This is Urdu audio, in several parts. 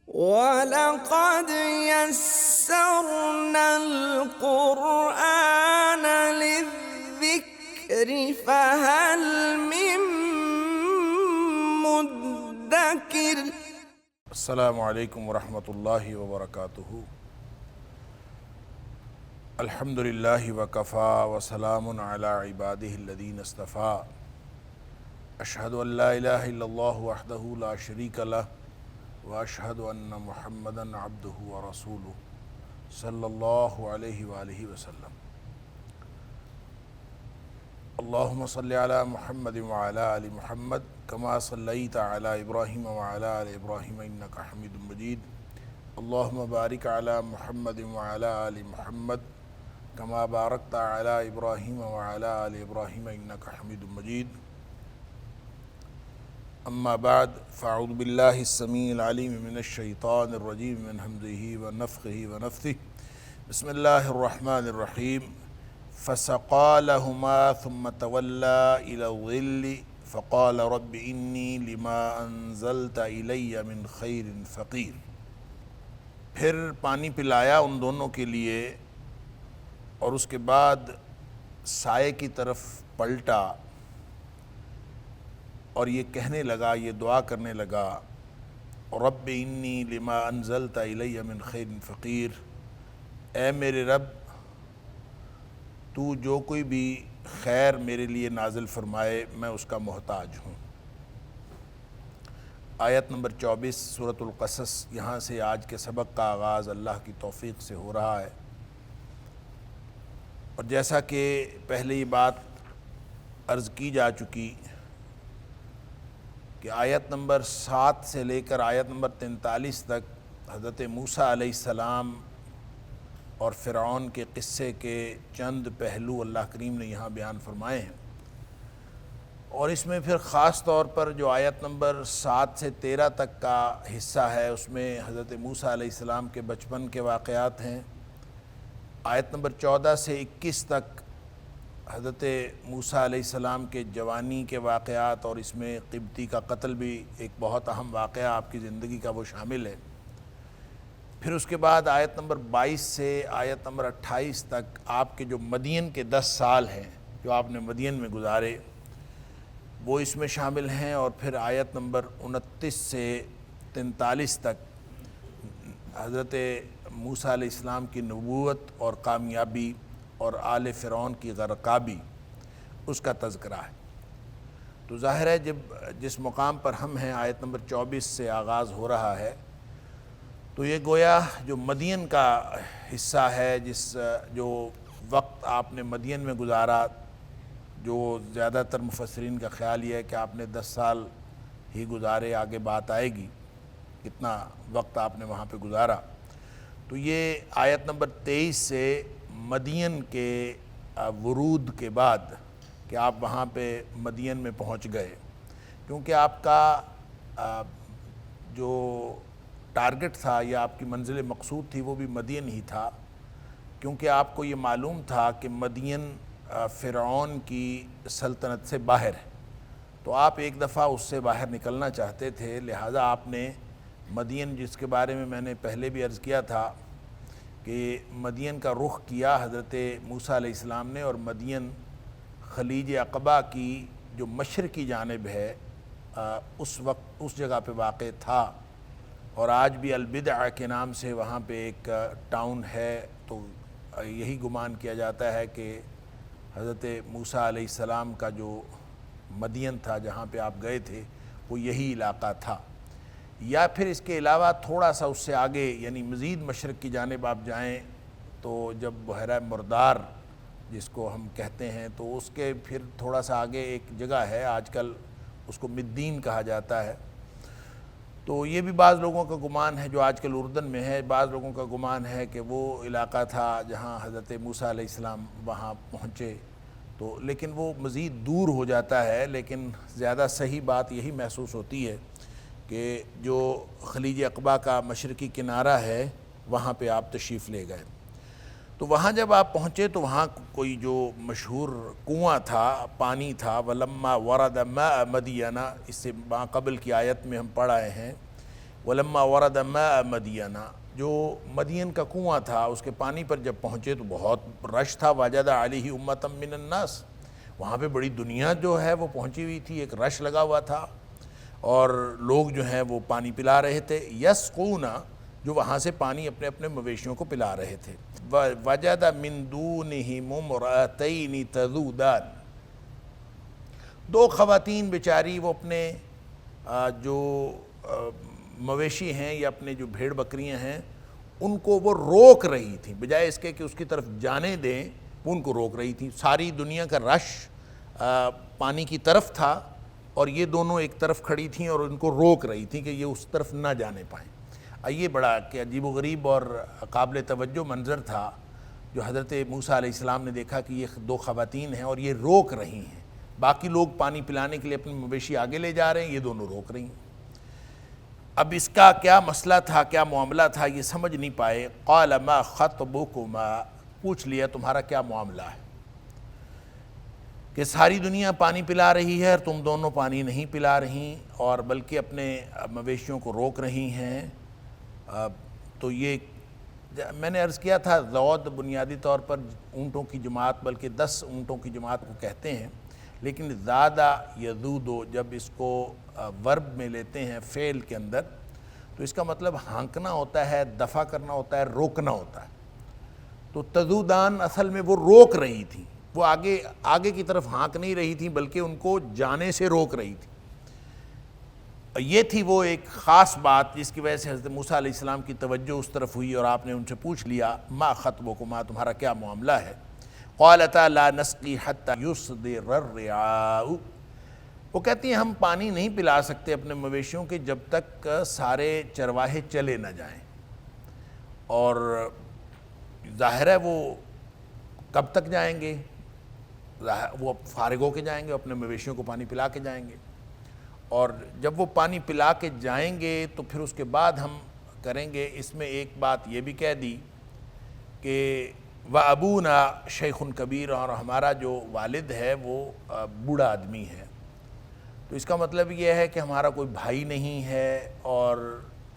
وَلَقَدْ يَسَّرْنَا الْقُرْآنَ لِلذِّكْرِ فَهَلْ مِن مُّدَّكِرٍ۔ السلام علیکم ورحمۃ اللہ وبرکاتہ۔ الحمد للہ وکفیٰ وسلام علی عبادہ الذین اصطفیٰ۔ اشہد ان لا الہ الا اللہ وحدہ لا شریک لہ واشہد ان محمدا عبدہ ورسولہ صلی اللہ علیہ وآلہ وسلم۔ اللہم صلی علی محمد وعلی آل محمد کما صلیت علی ابراہیم وعلی آل ابراہیم انکا حمید مجید۔ اللہم بارک علی محمد وعلی آل محمد کما بارکت علی ابراہیم وعلی آل ابراہیم انکا حمید مجید۔ اما بعد فاعوذ باللہ السمیع العلیم من الشیطان الرجیم من ہمزہ ونفخہ ونفثہ۔ بسم اللہ الرحمن الرحیم۔ فسقى لهما ثم تولى إلى الظل فقال رب إني لما أنزلت إلي من خير فقير۔ پھر پانی پلایا ان دونوں کے لیے اور اس کے بعد سائے کی طرف پلٹا اور یہ کہنے لگا، یہ دعا کرنے لگا، رب انی لما انزلت الی من خیر فقیر، اے میرے رب تو جو کوئی بھی خیر میرے لیے نازل فرمائے میں اس کا محتاج ہوں۔ آیت نمبر 24 سورۃ القصص، یہاں سے آج کے سبق کا آغاز اللہ کی توفیق سے ہو رہا ہے۔ اور جیسا کہ پہلے یہ بات عرض کی جا چکی کہ آیت نمبر 7 سے لے کر آیت نمبر 43 تک حضرت موسیٰ علیہ السلام اور فرعون کے قصے کے چند پہلو اللہ کریم نے یہاں بیان فرمائے ہیں، اور اس میں پھر خاص طور پر جو آیت نمبر 7 سے 13 تک کا حصہ ہے اس میں حضرت موسیٰ علیہ السلام کے بچپن کے واقعات ہیں۔ آیت نمبر 14 سے 21 تک حضرت موسیٰ علیہ السلام کے جوانی کے واقعات، اور اس میں قبطی کا قتل بھی ایک بہت اہم واقعہ آپ کی زندگی کا وہ شامل ہے۔ پھر اس کے بعد آیت نمبر 22 سے آیت نمبر 28 تک آپ کے جو مدین کے 10 سال ہیں جو آپ نے مدین میں گزارے وہ اس میں شامل ہیں، اور پھر آیت نمبر 29 سے 43 تک حضرت موسیٰ علیہ السلام کی نبوت اور کامیابی اور آل فرعون کی غرقابی اس کا تذکرہ ہے۔ تو ظاہر ہے جس مقام پر ہم ہیں آیت نمبر 24 سے آغاز ہو رہا ہے، تو یہ گویا جو مدین کا حصہ ہے، جو وقت آپ نے مدین میں گزارا، جو زیادہ تر مفسرین کا خیال یہ ہے کہ آپ نے 10 سال ہی گزارے، آگے بات آئے گی کتنا وقت آپ نے وہاں پہ گزارا۔ تو یہ آیت نمبر 23 سے مدین کے ورود کے بعد کہ آپ وہاں پہ مدین میں پہنچ گئے، کیونکہ آپ کا جو ٹارگٹ تھا یا آپ کی منزل مقصود تھی وہ بھی مدین ہی تھا، کیونکہ آپ کو یہ معلوم تھا کہ مدین فرعون کی سلطنت سے باہر ہے، تو آپ ایک دفعہ اس سے باہر نکلنا چاہتے تھے، لہٰذا آپ نے مدین، جس کے بارے میں نے پہلے بھی عرض کیا تھا کہ مدین کا رخ کیا حضرت موسیٰ علیہ السلام نے، اور مدین خلیج عقبہ کی جو مشرقی جانب ہے اس وقت اس جگہ پہ واقع تھا، اور آج بھی البدع کے نام سے وہاں پہ ایک ٹاؤن ہے، تو یہی گمان کیا جاتا ہے کہ حضرت موسیٰ علیہ السلام کا جو مدین تھا جہاں پہ آپ گئے تھے وہ یہی علاقہ تھا، یا پھر اس کے علاوہ تھوڑا سا اس سے آگے یعنی مزید مشرق کی جانب آپ جائیں تو جب بحیرہ مردار جس کو ہم کہتے ہیں، تو اس کے پھر تھوڑا سا آگے ایک جگہ ہے، آج کل اس کو مدین کہا جاتا ہے۔ تو یہ بھی بعض لوگوں کا گمان ہے جو آج کل اردن میں ہے، بعض لوگوں کا گمان ہے کہ وہ علاقہ تھا جہاں حضرت موسیٰ علیہ السلام وہاں پہنچے، تو لیکن وہ مزید دور ہو جاتا ہے، لیکن زیادہ صحیح بات یہی محسوس ہوتی ہے کہ جو خلیج عقبہ کا مشرقی کنارہ ہے وہاں پہ آپ تشریف لے گئے۔ تو وہاں جب آپ پہنچے تو وہاں کوئی جو مشہور کنواں تھا، پانی تھا، وَلَمَّا وَرَدَ مَاءَ مَدْيَنَ، اس سے قبل کی آیت میں ہم پڑھ آئے ہیں، ولما ورد ماء مدینہ، جو مدین کا کنواں تھا اس کے پانی پر جب پہنچے تو بہت رش تھا، وجد علیہ امۃ من الناس، وہاں پہ بڑی دنیا جو ہے وہ پہنچی ہوئی تھی، ایک رش لگا ہوا تھا اور لوگ جو ہیں وہ پانی پلا رہے تھے، یسقون، جو وہاں سے پانی اپنے اپنے مویشیوں کو پلا رہے تھے۔ وجد من دونہم امرأتین تذودان، دو خواتین بیچاری وہ اپنے جو مویشی ہیں یا اپنے جو بھیڑ بکریاں ہیں ان کو وہ روک رہی تھیں، بجائے اس کے کہ اس کی طرف جانے دیں وہ ان کو روک رہی تھیں۔ ساری دنیا کا رش پانی کی طرف تھا اور یہ دونوں ایک طرف کھڑی تھیں اور ان کو روک رہی تھیں کہ یہ اس طرف نہ جانے پائیں۔ یہ بڑا کہ عجیب و غریب اور قابل توجہ منظر تھا جو حضرت موسیٰ علیہ السلام نے دیکھا کہ یہ دو خواتین ہیں اور یہ روک رہی ہیں، باقی لوگ پانی پلانے کے لیے اپنے مویشی آگے لے جا رہے ہیں، یہ دونوں روک رہی ہیں۔ اب اس کا کیا مسئلہ تھا، کیا معاملہ تھا، یہ سمجھ نہیں پائے۔ قال ما خطبکما، پوچھ لیا تمہارا کیا معاملہ ہے، کہ ساری دنیا پانی پلا رہی ہے اور تم دونوں پانی نہیں پلا رہی اور بلکہ اپنے مویشیوں کو روک رہی ہیں۔ تو یہ میں نے عرض کیا تھا ذود بنیادی طور پر اونٹوں کی جماعت بلکہ 10 اونٹوں کی جماعت کو کہتے ہیں، لیکن زادہ یذودو جب اس کو ورب میں لیتے ہیں فعل کے اندر تو اس کا مطلب ہانکنا ہوتا ہے، دفع کرنا ہوتا ہے، روکنا ہوتا ہے۔ تو تذودان اصل میں وہ روک رہی تھیں، وہ آگے کی طرف ہانک نہیں رہی تھیں بلکہ ان کو جانے سے روک رہی تھیں۔ یہ تھی وہ ایک خاص بات جس کی وجہ سے حضرت موسیٰ علیہ السلام کی توجہ اس طرف ہوئی اور آپ نے ان سے پوچھ لیا ما خطبکما، تمہارا کیا معاملہ ہے۔ قالتا لا نسقی حتی یصدر الرعاء، وہ کہتی ہیں ہم پانی نہیں پلا سکتے اپنے مویشیوں کے جب تک سارے چرواہے چلے نہ جائیں، اور ظاہر ہے وہ کب تک جائیں گے، وہ فارغ ہو کے جائیں گے، اپنے مویشیوں کو پانی پلا کے جائیں گے، اور جب وہ پانی پلا کے جائیں گے تو پھر اس کے بعد ہم کریں گے۔ اس میں ایک بات یہ بھی کہہ دی کہ وَأَبُونَا شَيْخٌ کبیر، اور ہمارا جو والد ہے وہ بوڑھا آدمی ہے، تو اس کا مطلب یہ ہے کہ ہمارا کوئی بھائی نہیں ہے اور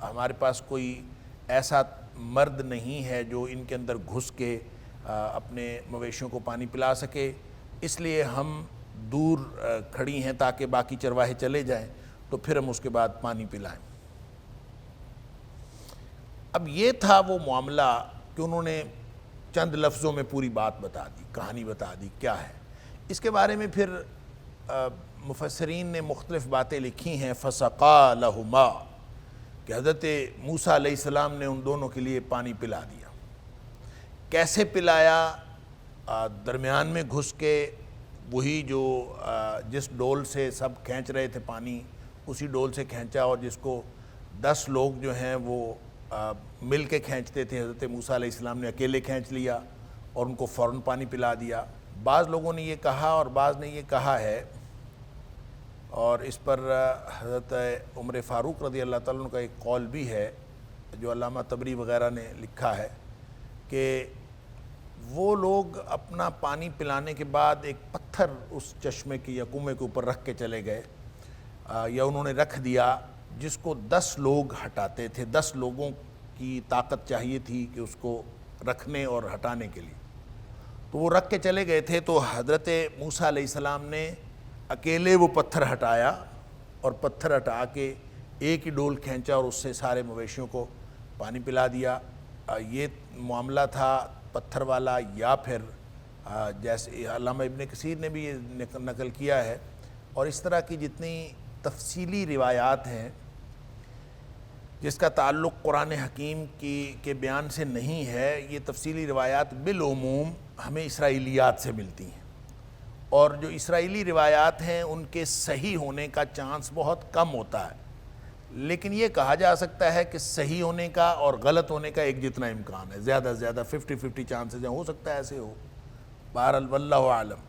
ہمارے پاس کوئی ایسا مرد نہیں ہے جو ان کے اندر گھس کے اپنے مویشیوں کو پانی پلا سکے، اس لیے ہم دور کھڑی ہیں تاکہ باقی چرواہے چلے جائیں تو پھر ہم اس کے بعد پانی پلائیں۔ اب یہ تھا وہ معاملہ کہ انہوں نے چند لفظوں میں پوری بات بتا دی، کہانی بتا دی کیا ہے۔ اس کے بارے میں پھر مفسرین نے مختلف باتیں لکھی ہیں۔ فَسَقَا لَهُمَا، کہ حضرت موسیٰ علیہ السلام نے ان دونوں کے لیے پانی پلا دیا۔ کیسے پلایا؟ درمیان میں گھس کے وہی جو جس ڈول سے سب کھینچ رہے تھے پانی اسی ڈول سے کھینچا، اور جس کو 10 لوگ جو ہیں وہ مل کے کھینچتے تھے، حضرت موسیٰ علیہ السلام نے اکیلے کھینچ لیا اور ان کو فوراً پانی پلا دیا۔ بعض لوگوں نے یہ کہا اور بعض نے یہ کہا ہے، اور اس پر حضرت عمر فاروق رضی اللہ تعالیٰ عنہ کا ایک قول بھی ہے جو علامہ طبری وغیرہ نے لکھا ہے، کہ وہ لوگ اپنا پانی پلانے کے بعد ایک پتھر اس چشمے کی یا کنویں کے اوپر رکھ کے چلے گئے، یا انہوں نے رکھ دیا، جس کو 10 لوگ ہٹاتے تھے۔ 10 لوگوں کی طاقت چاہیے تھی کہ اس کو رکھنے اور ہٹانے کے لیے، تو وہ رکھ کے چلے گئے تھے۔ تو حضرت موسیٰ علیہ السلام نے اکیلے وہ پتھر ہٹایا اور پتھر ہٹا کے ایک ہی ڈول کھینچا اور اس سے سارے مویشیوں کو پانی پلا دیا۔ یہ معاملہ تھا پتھر والا، یا پھر جیسے علامہ ابن کثیر نے بھی یہ نقل کیا ہے، اور اس طرح کی جتنی تفصیلی روایات ہیں جس کا تعلق قرآن حکیم کے بیان سے نہیں ہے، یہ تفصیلی روایات بالعموم ہمیں اسرائیلیات سے ملتی ہیں، اور جو اسرائیلی روایات ہیں ان کے صحیح ہونے کا چانس بہت کم ہوتا ہے، لیکن یہ کہا جا سکتا ہے کہ صحیح ہونے کا اور غلط ہونے کا ایک جتنا امکان ہے، زیادہ سے زیادہ 50-50 چانسز ہیں، ہو سکتا ہے ایسے ہو، بہرحال واللہ عالم۔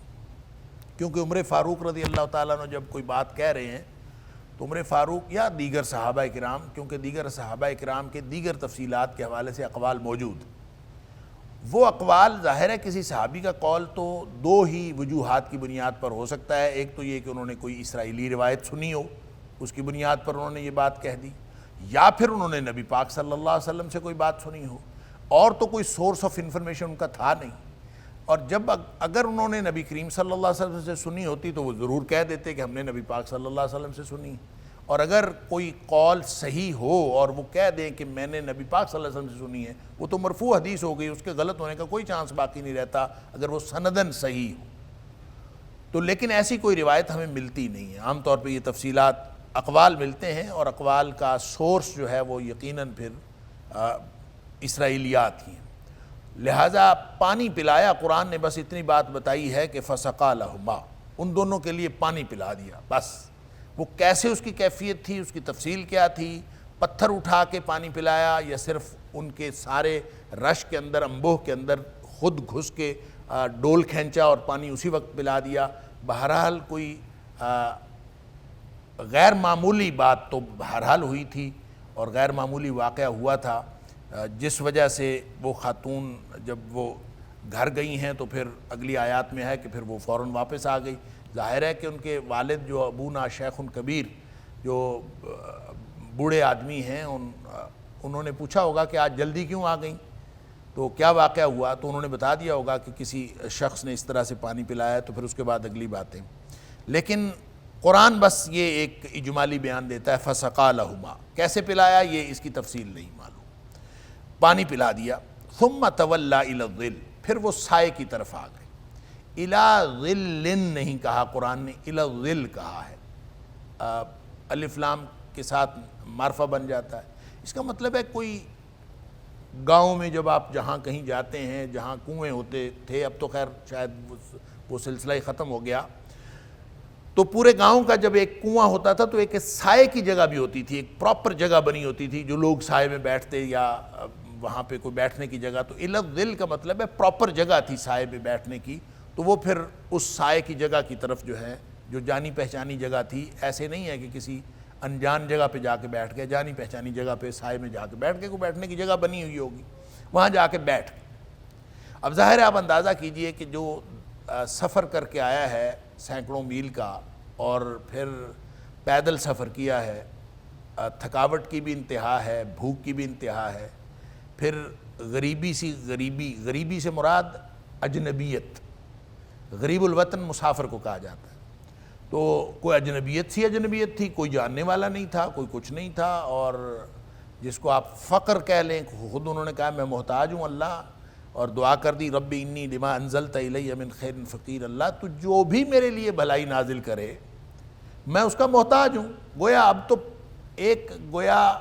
کیونکہ عمر فاروق رضی اللہ تعالیٰ عنہ جب کوئی بات کہہ رہے ہیں تو عمر فاروق یا دیگر صحابہ کرام، کیونکہ دیگر صحابہ کرام کے دیگر تفصیلات کے حوالے سے اقوال موجود، وہ اقوال ظاہر ہے کسی صحابی کا قول تو 2 ہی وجوہات کی بنیاد پر ہو سکتا ہے۔ ایک تو یہ کہ انہوں نے کوئی اسرائیلی روایت سنی ہو، اس کی بنیاد پر انہوں نے یہ بات کہہ دی، یا پھر انہوں نے نبی پاک صلی اللہ علیہ وسلم سے کوئی بات سنی ہو، اور تو کوئی سورس آف انفارمیشن ان کا تھا نہیں۔ اور جب اگر انہوں نے نبی کریم صلی اللہ علیہ وسلم سے سنی ہوتی تو وہ ضرور کہہ دیتے کہ ہم نے نبی پاک صلی اللہ علیہ وسلم سے سنی، اور اگر کوئی قول صحیح ہو اور وہ کہہ دیں کہ میں نے نبی پاک صلی اللہ علیہ وسلم سے سنی ہے، وہ تو مرفوع حدیث ہو گئی، اس کے غلط ہونے کا کوئی چانس باقی نہیں رہتا اگر وہ سندن صحیح ہو تو۔ لیکن ایسی کوئی روایت ہمیں ملتی نہیں ہے۔ عام طور پہ یہ تفصیلات اقوال ملتے ہیں، اور اقوال کا سورس جو ہے وہ یقیناً پھر اسرائیلیات ہی ہیں۔ لہٰذا پانی پلایا، قرآن نے بس اتنی بات بتائی ہے کہ فَسَقَىٰ لَهُمَا، ان دونوں کے لیے پانی پلا دیا بس۔ وہ کیسے اس کی کیفیت تھی، اس کی تفصیل کیا تھی، پتھر اٹھا کے پانی پلایا یا صرف ان کے سارے رش کے اندر، انبوہ کے اندر خود گھس کے ڈول کھینچا اور پانی اسی وقت پلا دیا، بہرحال کوئی غیر معمولی بات تو بہرحال ہوئی تھی اور غیر معمولی واقعہ ہوا تھا، جس وجہ سے وہ خاتون جب وہ گھر گئی ہیں تو پھر اگلی آیات میں ہے کہ پھر وہ فوراً واپس آ گئی۔ ظاہر ہے کہ ان کے والد جو ابونا شیخ کبیر، جو بوڑھے آدمی ہیں، انہوں نے پوچھا ہوگا کہ آج جلدی کیوں آ گئیں، تو کیا واقعہ ہوا، تو انہوں نے بتا دیا ہوگا کہ کسی شخص نے اس طرح سے پانی پلایا، تو پھر اس کے بعد اگلی باتیں۔ لیکن قرآن بس یہ ایک اجمالی بیان دیتا ہے فَسَقَىٰ لَهُمَا، کیسے پلایا یہ اس کی تفصیل نہیں معلوم، پانی پلا دیا۔ ثُمَّ تَوَلَّىٰ إِلَى الظِّلِّ، پھر وہ سائے کی طرف آ گئے۔ إِلَىٰ ظِلٍّ نہیں کہا قرآن نے، إِلَى الظِّلِّ کہا ہے، الف لام کے ساتھ معرفہ بن جاتا ہے۔ اس کا مطلب ہے کوئی گاؤں میں جب آپ جہاں کہیں جاتے ہیں، جہاں کنویں ہوتے تھے، اب تو خیر شاید وہ سلسلہ ہی ختم ہو گیا، تو پورے گاؤں کا جب ایک کنواں ہوتا تھا تو ایک سائے کی جگہ بھی ہوتی تھی، ایک پراپر جگہ بنی ہوتی تھی جو لوگ سائے میں بیٹھتے، یا وہاں پہ کوئی بیٹھنے کی جگہ، تو إِلَى الظِّلِّ کا مطلب ہے پراپر جگہ تھی سائے میں بیٹھنے کی، تو وہ پھر اس سائے کی جگہ کی طرف جو ہے، جو جانی پہچانی جگہ تھی، ایسے نہیں ہے کہ کسی انجان جگہ پہ جا کے بیٹھ گئے، جانی پہچانی جگہ پہ سائے میں جا کے بیٹھ گئے، کوئی بیٹھنے کی جگہ بنی ہوئی ہوگی، وہاں جا کے بیٹھ گئے۔ اب ظاہر ہے آپ اندازہ کیجئے کہ جو سفر کر کے آیا ہے سینکڑوں میل کا، اور پھر پیدل سفر کیا ہے، تھکاوٹ کی بھی انتہا ہے، بھوک کی بھی انتہا ہے، پھر غریبی سے مراد اجنبیت، غریب الوطن مسافر کو کہا جاتا ہے، تو کوئی اجنبیت تھی، کوئی جاننے والا نہیں تھا، کوئی کچھ نہیں تھا، اور جس کو آپ فقر کہہ لیں، خود انہوں نے کہا میں محتاج ہوں اللہ، اور دعا کر دی رب انی لما انزلت الی من خیر فقیر، اللہ تو جو بھی میرے لیے بھلائی نازل کرے میں اس کا محتاج ہوں۔ گویا اب تو گویا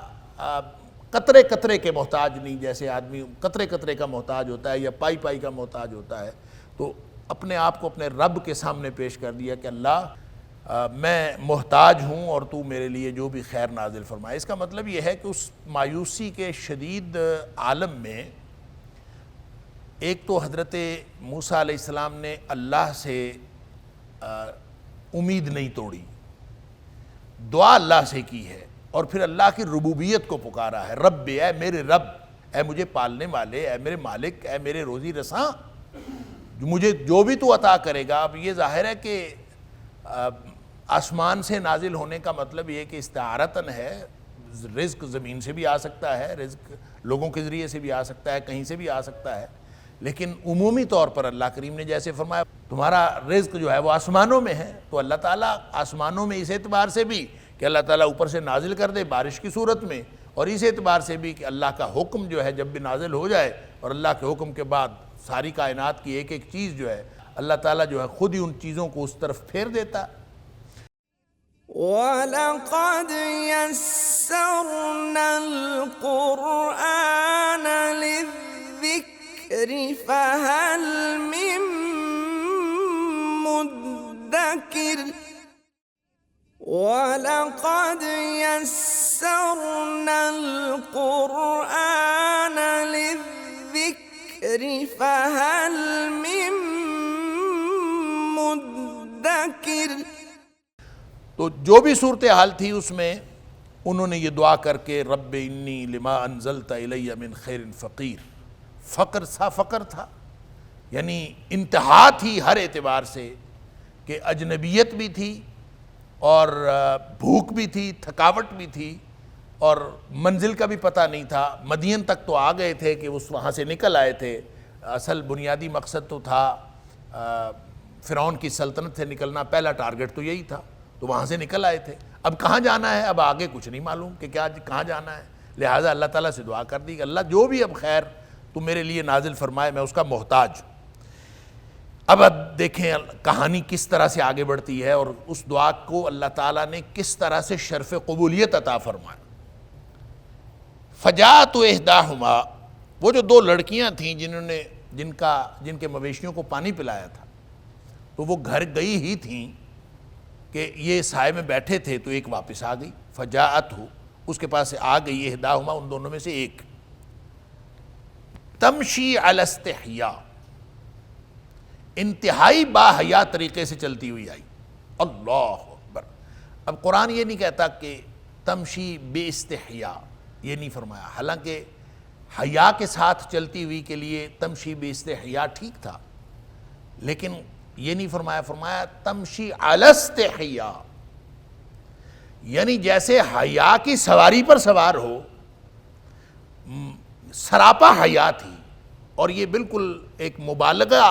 قطرے قطرے کے محتاج نہیں، جیسے آدمی قطرے قطرے کا محتاج ہوتا ہے یا پائی پائی کا محتاج ہوتا ہے، تو اپنے آپ کو اپنے رب کے سامنے پیش کر دیا کہ اللہ میں محتاج ہوں اور تو میرے لیے جو بھی خیر نازل فرمائے۔ اس کا مطلب یہ ہے کہ اس مایوسی کے شدید عالم میں ایک تو حضرت موسیٰ علیہ السلام نے اللہ سے امید نہیں توڑی، دعا اللہ سے کی ہے، اور پھر اللہ کی ربوبیت کو پکارا ہے، رب اے میرے رب، اے مجھے پالنے والے، اے میرے مالک، اے میرے روزی رساں، مجھے جو بھی تو عطا کرے گا۔ اب یہ ظاہر ہے کہ آسمان سے نازل ہونے کا مطلب یہ کہ استعارتاً ہے، رزق زمین سے بھی آ سکتا ہے، رزق لوگوں کے ذریعے سے بھی آ سکتا ہے، کہیں سے بھی آ سکتا ہے، لیکن عمومی طور پر اللہ کریم نے جیسے فرمایا تمہارا رزق جو ہے وہ آسمانوں میں ہے، تو اللہ تعالیٰ آسمانوں میں اس اعتبار سے بھی کہ اللہ تعالیٰ اوپر سے نازل کر دے بارش کی صورت میں، اور اس اعتبار سے بھی کہ اللہ کا حکم جو ہے جب بھی نازل ہو جائے، اور اللہ کے حکم کے بعد ساری کائنات کی ایک ایک چیز جو ہے اللہ تعالیٰ جو ہے خود ہی ان چیزوں کو اس طرف پھیر دیتا۔ وَلَقَدْ يَسَّرْنَا الْقُرْآنَ لِلذِّكْرِ فَهَلْ مِن مُّدَّكِرٍ وَلَقَدْ يَسَّرْنَا الْقُرْآنَ لِلذِّكْرِ فَهَلْ مِن مُّدَّكِرٍ۔ تو جو بھی صورتحال تھی اس میں انہوں نے یہ دعا کر کے رب انی لما انزلت الی من خیر فقیر، فقر تھا، یعنی انتہا تھی ہر اعتبار سے، کہ اجنبیت بھی تھی اور بھوک بھی تھی، تھکاوٹ بھی تھی، اور منزل کا بھی پتہ نہیں تھا. مدین تک تو آ گئے تھے کہ اس وہاں سے نکل آئے تھے. اصل بنیادی مقصد تو تھا فرعون کی سلطنت سے نکلنا، پہلا ٹارگٹ تو یہی تھا، تو وہاں سے نکل آئے تھے. اب کہاں جانا ہے، اب آگے کچھ نہیں معلوم کہ کہاں جانا ہے. لہٰذا اللہ تعالیٰ سے دعا کر دی کہ اللہ جو بھی اب خیر تو میرے لیے نازل فرمائے، میں اس کا محتاج ہوں. اب دیکھیں کہانی کس طرح سے آگے بڑھتی ہے اور اس دعا کو اللہ تعالیٰ نے کس طرح سے شرف قبولیت عطا فرمایا. فجاءت احداہما، وہ جو دو لڑکیاں تھیں جن کے مویشیوں کو پانی پلایا تھا، تو وہ گھر گئی ہی تھیں کہ یہ سائے میں بیٹھے تھے تو ایک واپس آ گئی. فجاءت ہو، اس کے پاس آ گئی احداہما، ان دونوں میں سے ایک، تمشی علی استحیاء، انتہائی با حیا طریقے سے چلتی ہوئی آئی. اللہ اکبر. اب قرآن یہ نہیں کہتا کہ تمشی بے استحیاء، یہ نہیں فرمایا، حالانکہ حیا کے ساتھ چلتی ہوئی کے لیے تمشی بے استحیاء ٹھیک تھا، لیکن یہ نہیں فرمایا تمشی علی استحیاء، یعنی جیسے حیا کی سواری پر سوار ہو، سراپا حیا تھی. اور یہ بالکل ایک مبالغہ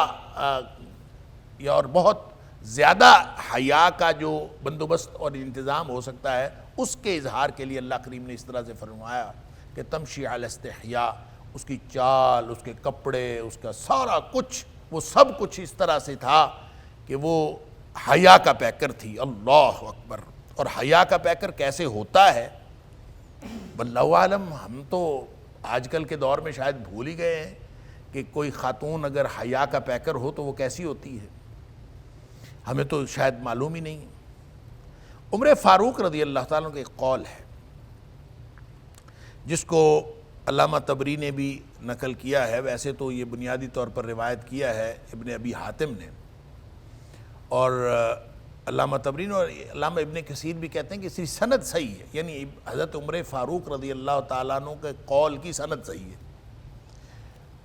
اور بہت زیادہ حیا کا جو بندوبست اور انتظام ہو سکتا ہے، اس کے اظہار کے لیے اللہ کریم نے اس طرح سے فرمایا کہ تمشی علی استحیاء. اس کی چال، اس کے کپڑے، اس کا سارا کچھ، وہ سب کچھ اس طرح سے تھا کہ وہ حیا کا پیکر تھی. اللہ اکبر. اور حیا کا پیکر کیسے ہوتا ہے واللہ عالم، ہم تو آج کل کے دور میں شاید بھول ہی گئے ہیں کہ کوئی خاتون اگر حیا کا پیکر ہو تو وہ کیسی ہوتی ہے، ہمیں تو شاید معلوم ہی نہیں. عمر فاروق رضی اللہ تعالیٰ عنہ کا ایک قول ہے جس کو علامہ طبری نے بھی نقل کیا ہے. ویسے تو یہ بنیادی طور پر روایت کیا ہے ابن ابی حاتم نے، اور علامہ طبری نے اور علامہ ابن کثیر بھی کہتے ہیں کہ اس کی سند صحیح ہے، یعنی حضرت عمر فاروق رضی اللہ تعالیٰ عنہ کے قول کی سند صحیح ہے.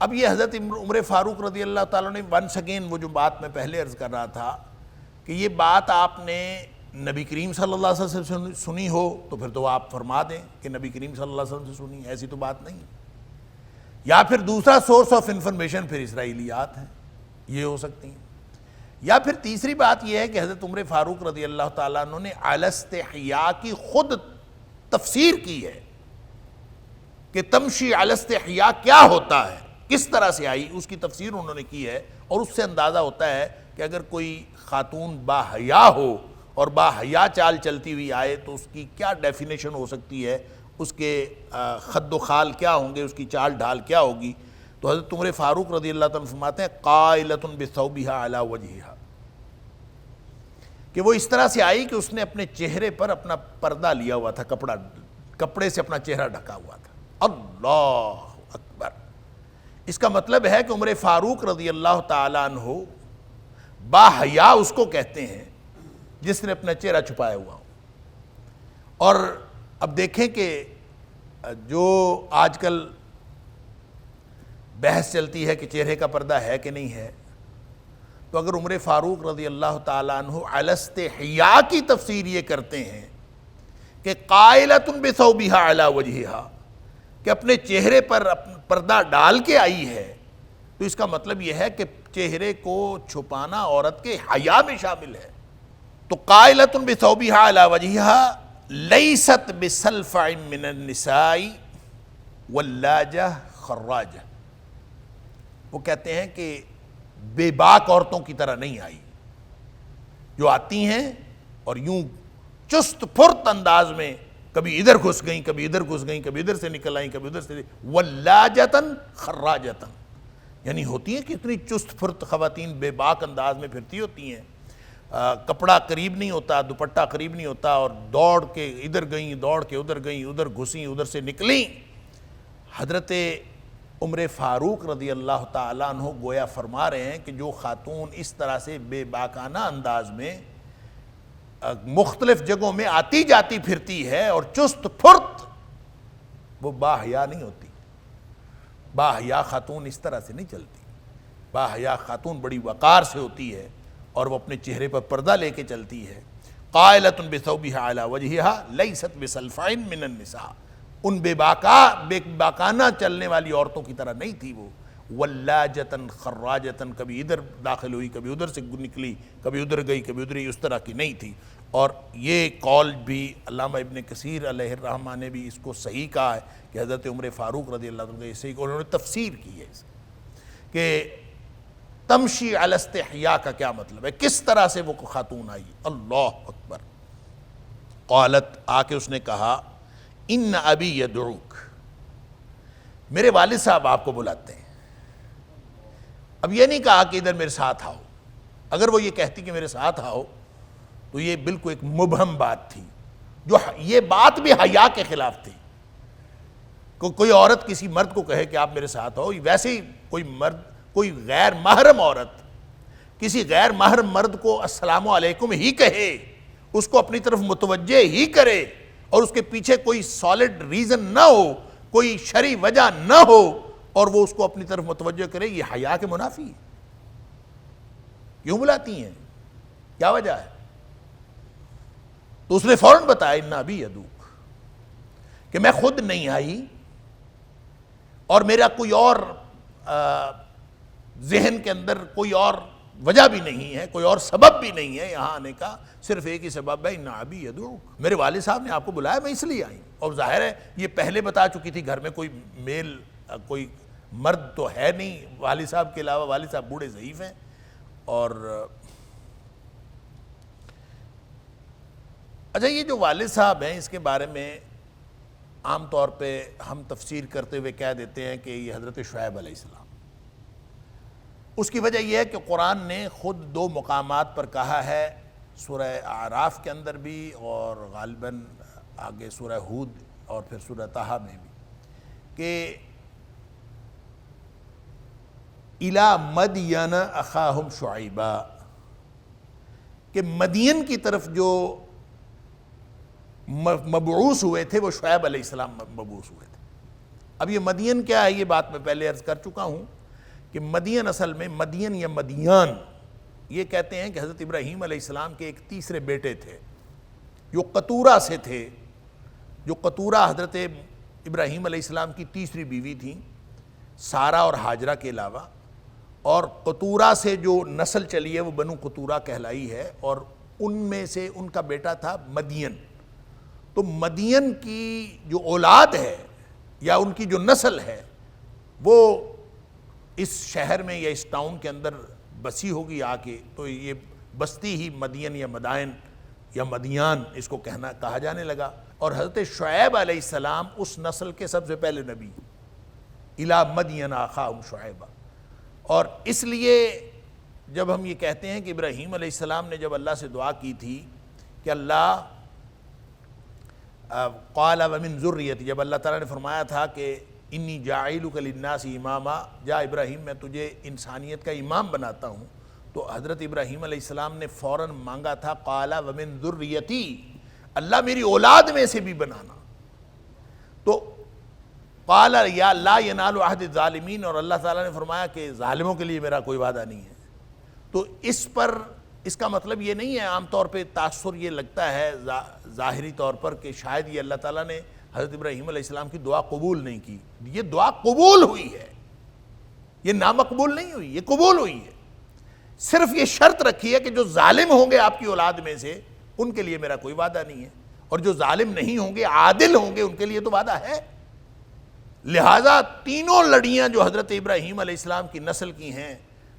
اب یہ حضرت عمر فاروق رضی اللہ تعالیٰ نے ونس اگین وہ جو بات میں پہلے عرض کر رہا تھا کہ یہ بات آپ نے نبی کریم صلی اللہ علیہ وسلم سے سنی ہو تو پھر تو آپ فرما دیں کہ نبی کریم صلی اللہ علیہ وسلم سے سنی، ایسی تو بات نہیں. یا پھر دوسرا سورس آف انفارمیشن پھر اسرائیلیات ہیں، یہ ہو سکتی ہیں. یا پھر تیسری بات یہ ہے کہ حضرت عمر فاروق رضی اللہ تعالیٰ عنہ نے علی استحیاء کی خود تفسیر کی ہے کہ تمشی علی استحیاء کیا ہوتا ہے، کس طرح سے آئی، اس کی تفسیر انہوں نے کی ہے. اور اس سے اندازہ ہوتا ہے کہ اگر کوئی خاتون با حیا ہو اور با حیا چال چلتی ہوئی آئے تو اس کی کیا ڈیفینیشن ہو سکتی ہے، اس کے خد و خال کیا ہوں گے، اس کی چال ڈھال کیا ہوگی. تو حضرت عمر فاروق رضی اللہ تعالیٰ فرماتے ہیں قائلۃ بثوبها علی وجہها، کہ وہ اس طرح سے آئی کہ اس نے اپنے چہرے پر اپنا پردہ لیا ہوا تھا، کپڑے سے اپنا چہرہ ڈھکا ہوا تھا. اللہ اکبر. اس کا مطلب ہے کہ عمر فاروق رضی اللہ تعالیٰ عنہ با حیا اس کو کہتے ہیں جس نے اپنا چہرہ چھپایا ہوا ہو. اور اب دیکھیں کہ جو آج کل بحث چلتی ہے کہ چہرے کا پردہ ہے کہ نہیں ہے، تو اگر عمر فاروق رضی اللہ تعالیٰ عنہ علی استحیاء کی تفسیر یہ کرتے ہیں کہ قائلۃ بثوبها علی وجہها، کہ اپنے چہرے پر پردہ ڈال کے آئی ہے، تو اس کا مطلب یہ ہے کہ چہرے کو چھپانا عورت کے حیا میں شامل ہے. تو قائلۃ بثوبها علی وجہها لیست بسلفع من النساء واللاجہ خراجہ. وہ کہتے ہیں کہ بے باک عورتوں کی طرح نہیں آئی، جو آتی ہیں اور یوں چست پھرت انداز میں کبھی ادھر گھس گئیں، کبھی ادھر گھس گئیں، کبھی ادھر سے نکل آئیں، کبھی ادھر سے. ولاجتن خراجتن، یعنی ہوتی ہیں کہ اتنی چست پھرت خواتین بے باک انداز میں پھرتی ہوتی ہیں، کپڑا قریب نہیں ہوتا، دوپٹہ قریب نہیں ہوتا، اور دوڑ کے ادھر گئیں، دوڑ کے ادھر گئیں، ادھر گھسیں، ادھر سے نکلیں. حضرت عمر فاروق رضی اللہ تعالیٰ عنہ گویا فرما رہے ہیں کہ جو خاتون اس طرح سے بے باکانہ انداز میں مختلف جگہوں میں آتی جاتی پھرتی ہے اور چست پھرت، وہ با حیا نہیں ہوتی. با حیا خاتون اس طرح سے نہیں چلتی. با حیا خاتون بڑی وقار سے ہوتی ہے اور وہ اپنے چہرے پر پردہ لے کے چلتی ہے. قائلۃ بثوبها علی وجہها لیست بسلفع من النساء ان بے باکانہ چلنے والی عورتوں کی طرح نہیں تھی وہ، ولاجتن خراجتن، کبھی ادھر داخل ہوئی کبھی ادھر سے نکلی، کبھی ادھر گئی کبھی ادھر، اس طرح کی نہیں تھی۔ اور یہ قول بھی علامہ ابن کثیر علیہ الرحمہ نے بھی اس کو صحیح کہا ہے کہ حضرت عمر فاروق رضی اللہ عنہ صحیح کو انہوں نے تفسیر کی ہے اس کہ تمشی علی استحیاء کا کیا مطلب ہے، کس طرح سے وہ خاتون آئی۔ اللہ اکبر، قالت، آ کے اس نے کہا، ان ابی یدعوک، میرے والد صاحب آپ کو بلاتے ہیں۔ اب یہ نہیں کہا کہ ادھر میرے ساتھ آؤ، اگر وہ یہ کہتی کہ میرے ساتھ آؤ تو یہ بالکل ایک مبہم بات تھی، جو یہ بات بھی حیا کے خلاف تھی۔ کوئی عورت کسی مرد کو کہے کہ آپ میرے ساتھ آؤ، ویسے ہی کوئی مرد، کوئی غیر محرم عورت کسی غیر محرم مرد کو السلام علیکم ہی کہے، اس کو اپنی طرف متوجہ ہی کرے، اور اس کے پیچھے کوئی سالڈ ریزن نہ ہو، کوئی شرعی وجہ نہ ہو، اور وہ اس کو اپنی طرف متوجہ کرے، یہ حیا کے منافی ہے۔ کیوں بلاتی ہیں؟ کیا وجہ ہے؟ تو اس نے فوراً بتایا، ان ابی یدعوک، کہ میں خود نہیں آئی اور میرا کوئی اور ذہن کے اندر کوئی اور وجہ بھی نہیں ہے، کوئی اور سبب بھی نہیں ہے یہاں آنے کا، صرف ایک ہی سبب ہے، ان ابی یدعوک، میرے والد صاحب نے آپ کو بلایا، میں اس لیے آئی۔ اور ظاہر ہے یہ پہلے بتا چکی تھی، گھر میں کوئی میل، کوئی مرد تو ہے نہیں والد صاحب کے علاوہ، والد صاحب بوڑھے ضعیف ہیں۔ اور اچھا، یہ جو والد صاحب ہیں اس کے بارے میں عام طور پہ ہم تفسیر کرتے ہوئے کہہ دیتے ہیں کہ یہ حضرت شعیب علیہ السلام۔ اس کی وجہ یہ ہے کہ قرآن نے خود دو مقامات پر کہا ہے، سورہ اعراف کے اندر بھی، اور غالباً آگے سورہ ہود اور پھر سورہ طٰہٰ میں بھی، کہ اِلَىٰ مَدْيَنَ أَخَاهُمْ شُعَيْبًا، کہ مدین کی طرف جو مبعوث ہوئے تھے وہ شعیب علیہ السلام مبعوث ہوئے تھے۔ اب یہ مدین کیا ہے، یہ بات میں پہلے عرض کر چکا ہوں کہ مدین اصل میں مدین یا مدیان، یہ کہتے ہیں کہ حضرت ابراہیم علیہ السلام کے ایک تیسرے بیٹے تھے جو قطورہ سے تھے، جو قطورہ حضرت ابراہیم علیہ السلام کی تیسری بیوی تھیں، سارہ اور ہاجرہ کے علاوہ، اور قطورہ سے جو نسل چلی ہے وہ بنو قطورہ کہلائی ہے، اور ان میں سے ان کا بیٹا تھا مدین۔ تو مدین کی جو اولاد ہے یا ان کی جو نسل ہے وہ اس شہر میں یا اس ٹاؤن کے اندر بسی ہوگی آ کے، تو یہ بستی ہی مدین یا مدائن یا مدیان اس کو کہا جانے لگا۔ اور حضرت شعیب علیہ السلام اس نسل کے سب سے پہلے نبی، اِلَىٰ مَدْيَنَ أَخَاهُمْ شُعَيْبًا۔ اور اس لیے جب ہم یہ کہتے ہیں کہ ابراہیم علیہ السلام نے جب اللہ سے دعا کی تھی کہ اللہ قال ومن ذریتی، جب اللہ تعالیٰ نے فرمایا تھا کہ انی جاعلک للناس اماما، جا ابراہیم میں تجھے انسانیت کا امام بناتا ہوں، تو حضرت ابراہیم علیہ السلام نے فوراً مانگا تھا قال ومن ذریتی، اللہ میری اولاد میں سے بھی بنانا۔ تو قال یا لا ینال عہد الظالمین، اور اللہ تعالیٰ نے فرمایا کہ ظالموں کے لیے میرا کوئی وعدہ نہیں ہے۔ تو اس پر اس کا مطلب یہ نہیں ہے، عام طور پہ تاثر یہ لگتا ہے ظاہری طور پر کہ شاید یہ اللہ تعالیٰ نے حضرت ابراہیم علیہ السلام کی دعا قبول نہیں کی۔ یہ دعا قبول ہوئی ہے، یہ نامقبول نہیں ہوئی، یہ قبول ہوئی ہے۔ صرف یہ شرط رکھی ہے کہ جو ظالم ہوں گے آپ کی اولاد میں سے ان کے لیے میرا کوئی وعدہ نہیں ہے، اور جو ظالم نہیں ہوں گے، عادل ہوں گے، ان کے لیے تو وعدہ ہے۔ لہٰذا تینوں لڑیاں جو حضرت ابراہیم علیہ السلام کی نسل کی ہیں،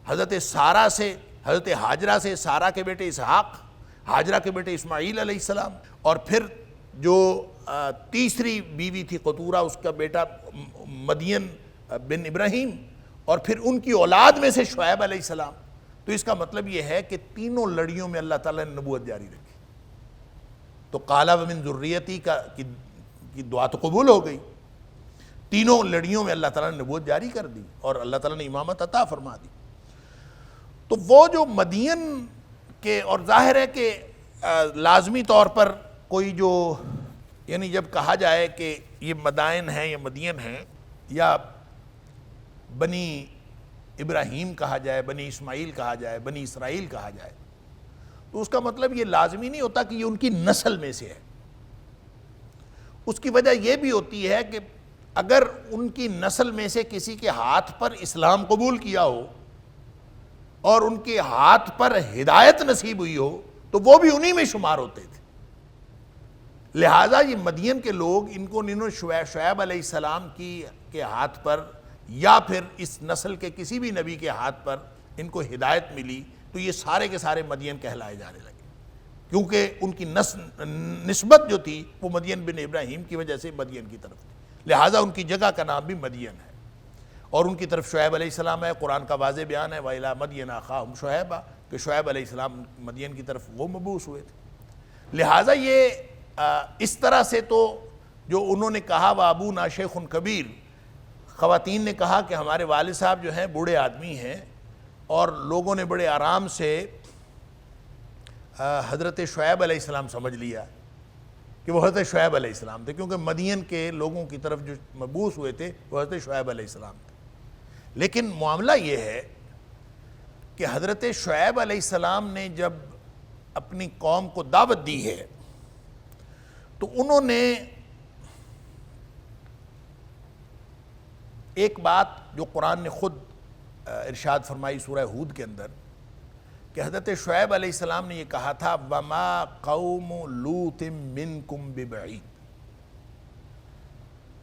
حضرت سارہ سے، حضرت ہاجرہ سے، سارہ کے بیٹے اسحاق، ہاجرہ کے بیٹے اسماعیل علیہ السلام، اور پھر جو تیسری بیوی تھی قطورہ، اس کا بیٹا مدین بن ابراہیم، اور پھر ان کی اولاد میں سے شعیب علیہ السلام۔ تو اس کا مطلب یہ ہے کہ تینوں لڑیوں میں اللہ تعالیٰ نے نبوت جاری رکھی۔ تو قال ومن ذریتی کی دعا تو قبول ہو گئی، تینوں لڑیوں میں اللہ تعالیٰ نے نبوت جاری کر دی اور اللہ تعالیٰ نے امامت عطا فرما دی۔ تو وہ جو مدین کے، اور ظاہر ہے کہ لازمی طور پر کوئی جو، یعنی جب کہا جائے کہ یہ مدائن ہیں یا مدین ہیں، یا بنی ابراہیم کہا جائے، بنی اسماعیل کہا جائے، بنی اسرائیل کہا جائے، تو اس کا مطلب یہ لازمی نہیں ہوتا کہ یہ ان کی نسل میں سے ہے۔ اس کی وجہ یہ بھی ہوتی ہے کہ اگر ان کی نسل میں سے کسی کے ہاتھ پر اسلام قبول کیا ہو اور ان کے ہاتھ پر ہدایت نصیب ہوئی ہو تو وہ بھی انہی میں شمار ہوتے تھے. لہٰذا یہ مدین کے لوگ انہوں نے شعیب علیہ السلام کے ہاتھ پر یا پھر اس نسل کے کسی بھی نبی کے ہاتھ پر ان کو ہدایت ملی تو یہ سارے کے سارے مدین کہلائے جانے لگے، کیونکہ ان کی نسبت جو تھی وہ مدین بن ابراہیم کی وجہ سے مدین کی طرف تھی، لہٰذا ان کی جگہ کا نام بھی مدین ہے اور ان کی طرف شعیب علیہ السلام ہے. قرآن کا واضح بیان ہے وَإِلَىٰ مَدْيَنَ أَخَاهُمْ شُعَيْبًا کہ شعیب علیہ السلام مدین کی طرف وہ مبعوث ہوئے تھے. لہٰذا یہ اس طرح سے تو جو انہوں نے کہا وَأَبُونَا شَيْخٌ كَبِيرٌ، خواتین نے کہا کہ ہمارے والد صاحب جو ہیں بوڑھے آدمی ہیں، اور لوگوں نے بڑے آرام سے حضرت شعیب علیہ السلام سمجھ لیا کہ وہ حضرت شعیب علیہ السلام تھے، کیونکہ مدین کے لوگوں کی طرف جو مبعوث ہوئے تھے وہ حضرت شعیب علیہ السلام تھے. لیکن معاملہ یہ ہے کہ حضرت شعیب علیہ السلام نے جب اپنی قوم کو دعوت دی ہے تو انہوں نے ایک بات جو قرآن نے خود ارشاد فرمائی سورہ ہود کے اندر کہ حضرت شعیب علیہ السلام نے یہ کہا تھا وَمَا قَوْمُ لُوطٍ مِّنْكُمْ بِبَعِيدٍ،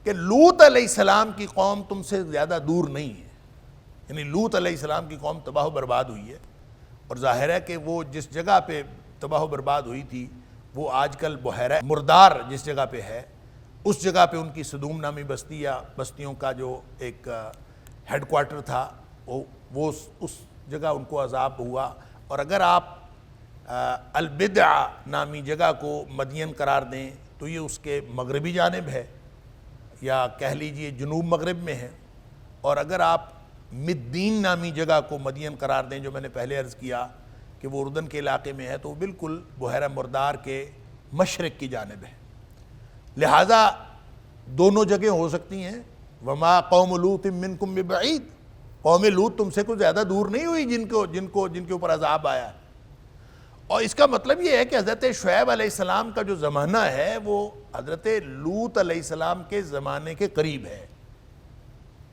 کہ لوط علیہ السلام کی قوم تم سے زیادہ دور نہیں ہے. یعنی لوط علیہ السلام کی قوم تباہ و برباد ہوئی ہے، اور ظاہر ہے کہ وہ جس جگہ پہ تباہ و برباد ہوئی تھی وہ آج کل بحیرہ مردار جس جگہ پہ ہے اس جگہ پہ ان کی سدوم نامی بستی یا بستیوں کا جو ایک ہیڈ کوارٹر تھا وہ اس جگہ ان کو عذاب ہوا. اور اگر آپ البدع نامی جگہ کو مدین قرار دیں تو یہ اس کے مغربی جانب ہے یا کہہ لیجئے جنوب مغرب میں ہے، اور اگر آپ مدین نامی جگہ کو مدین قرار دیں جو میں نے پہلے عرض کیا کہ وہ اردن کے علاقے میں ہے تو وہ بالکل بحیرہ مردار کے مشرق کی جانب ہے. لہٰذا دونوں جگہ ہو سکتی ہیں. وما قوم لوط منکم ببعید، قوم لوط تم سے کوئی زیادہ دور نہیں ہوئی جن کے اوپر عذاب آیا. اور اس کا مطلب یہ ہے کہ حضرت شعیب علیہ السلام کا جو زمانہ ہے وہ حضرت لوط علیہ السلام کے زمانے کے قریب ہے،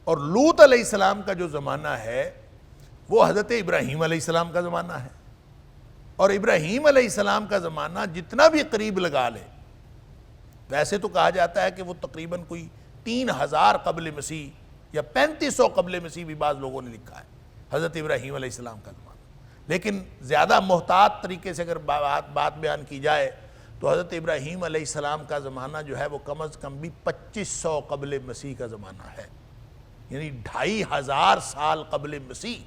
اور لوط علیہ السلام کا جو زمانہ ہے وہ حضرت ابراہیم علیہ السلام کا زمانہ ہے. اور ابراہیم علیہ السلام کا زمانہ جتنا بھی قریب لگا لے، ویسے تو کہا جاتا ہے کہ وہ تقریباً کوئی 3000 قبل مسیح یا 3500 قبل مسیح بھی بعض لوگوں نے لکھا ہے حضرت ابراہیم علیہ السلام کا زمانہ. لیکن زیادہ محتاط طریقے سے اگر بات بیان کی جائے تو حضرت ابراہیم علیہ السلام کا زمانہ جو ہے وہ کم از کم بھی 2500 قبل مسیح کا زمانہ ہے، یعنی 2500 سال قبل مسیح.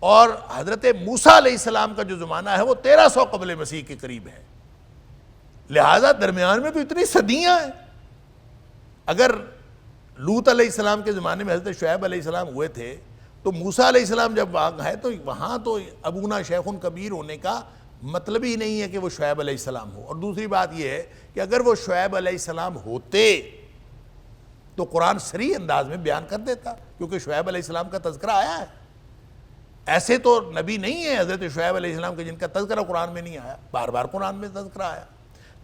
اور حضرت موسیٰ علیہ السلام کا جو زمانہ ہے وہ 1300 قبل مسیح کے قریب ہے. لہٰذا درمیان میں تو اتنی صدیاں ہیں. اگر لوط علیہ السلام کے زمانے میں حضرت شعیب علیہ السلام ہوئے تھے تو موسیٰ علیہ السلام جب وہاں ہے تو وہاں تو ابونا شیخ کبیر ہونے کا مطلب ہی نہیں ہے کہ وہ شعیب علیہ السلام ہو. اور دوسری بات یہ ہے کہ اگر وہ شعیب علیہ السلام ہوتے تو قرآن صریح انداز میں بیان کر دیتا، کیونکہ شعیب علیہ السلام کا تذکرہ آیا ہے. ایسے تو نبی نہیں ہے حضرت شعیب علیہ السلام کے جن کا تذکرہ قرآن میں نہیں آیا، بار بار قرآن میں تذکرہ آیا.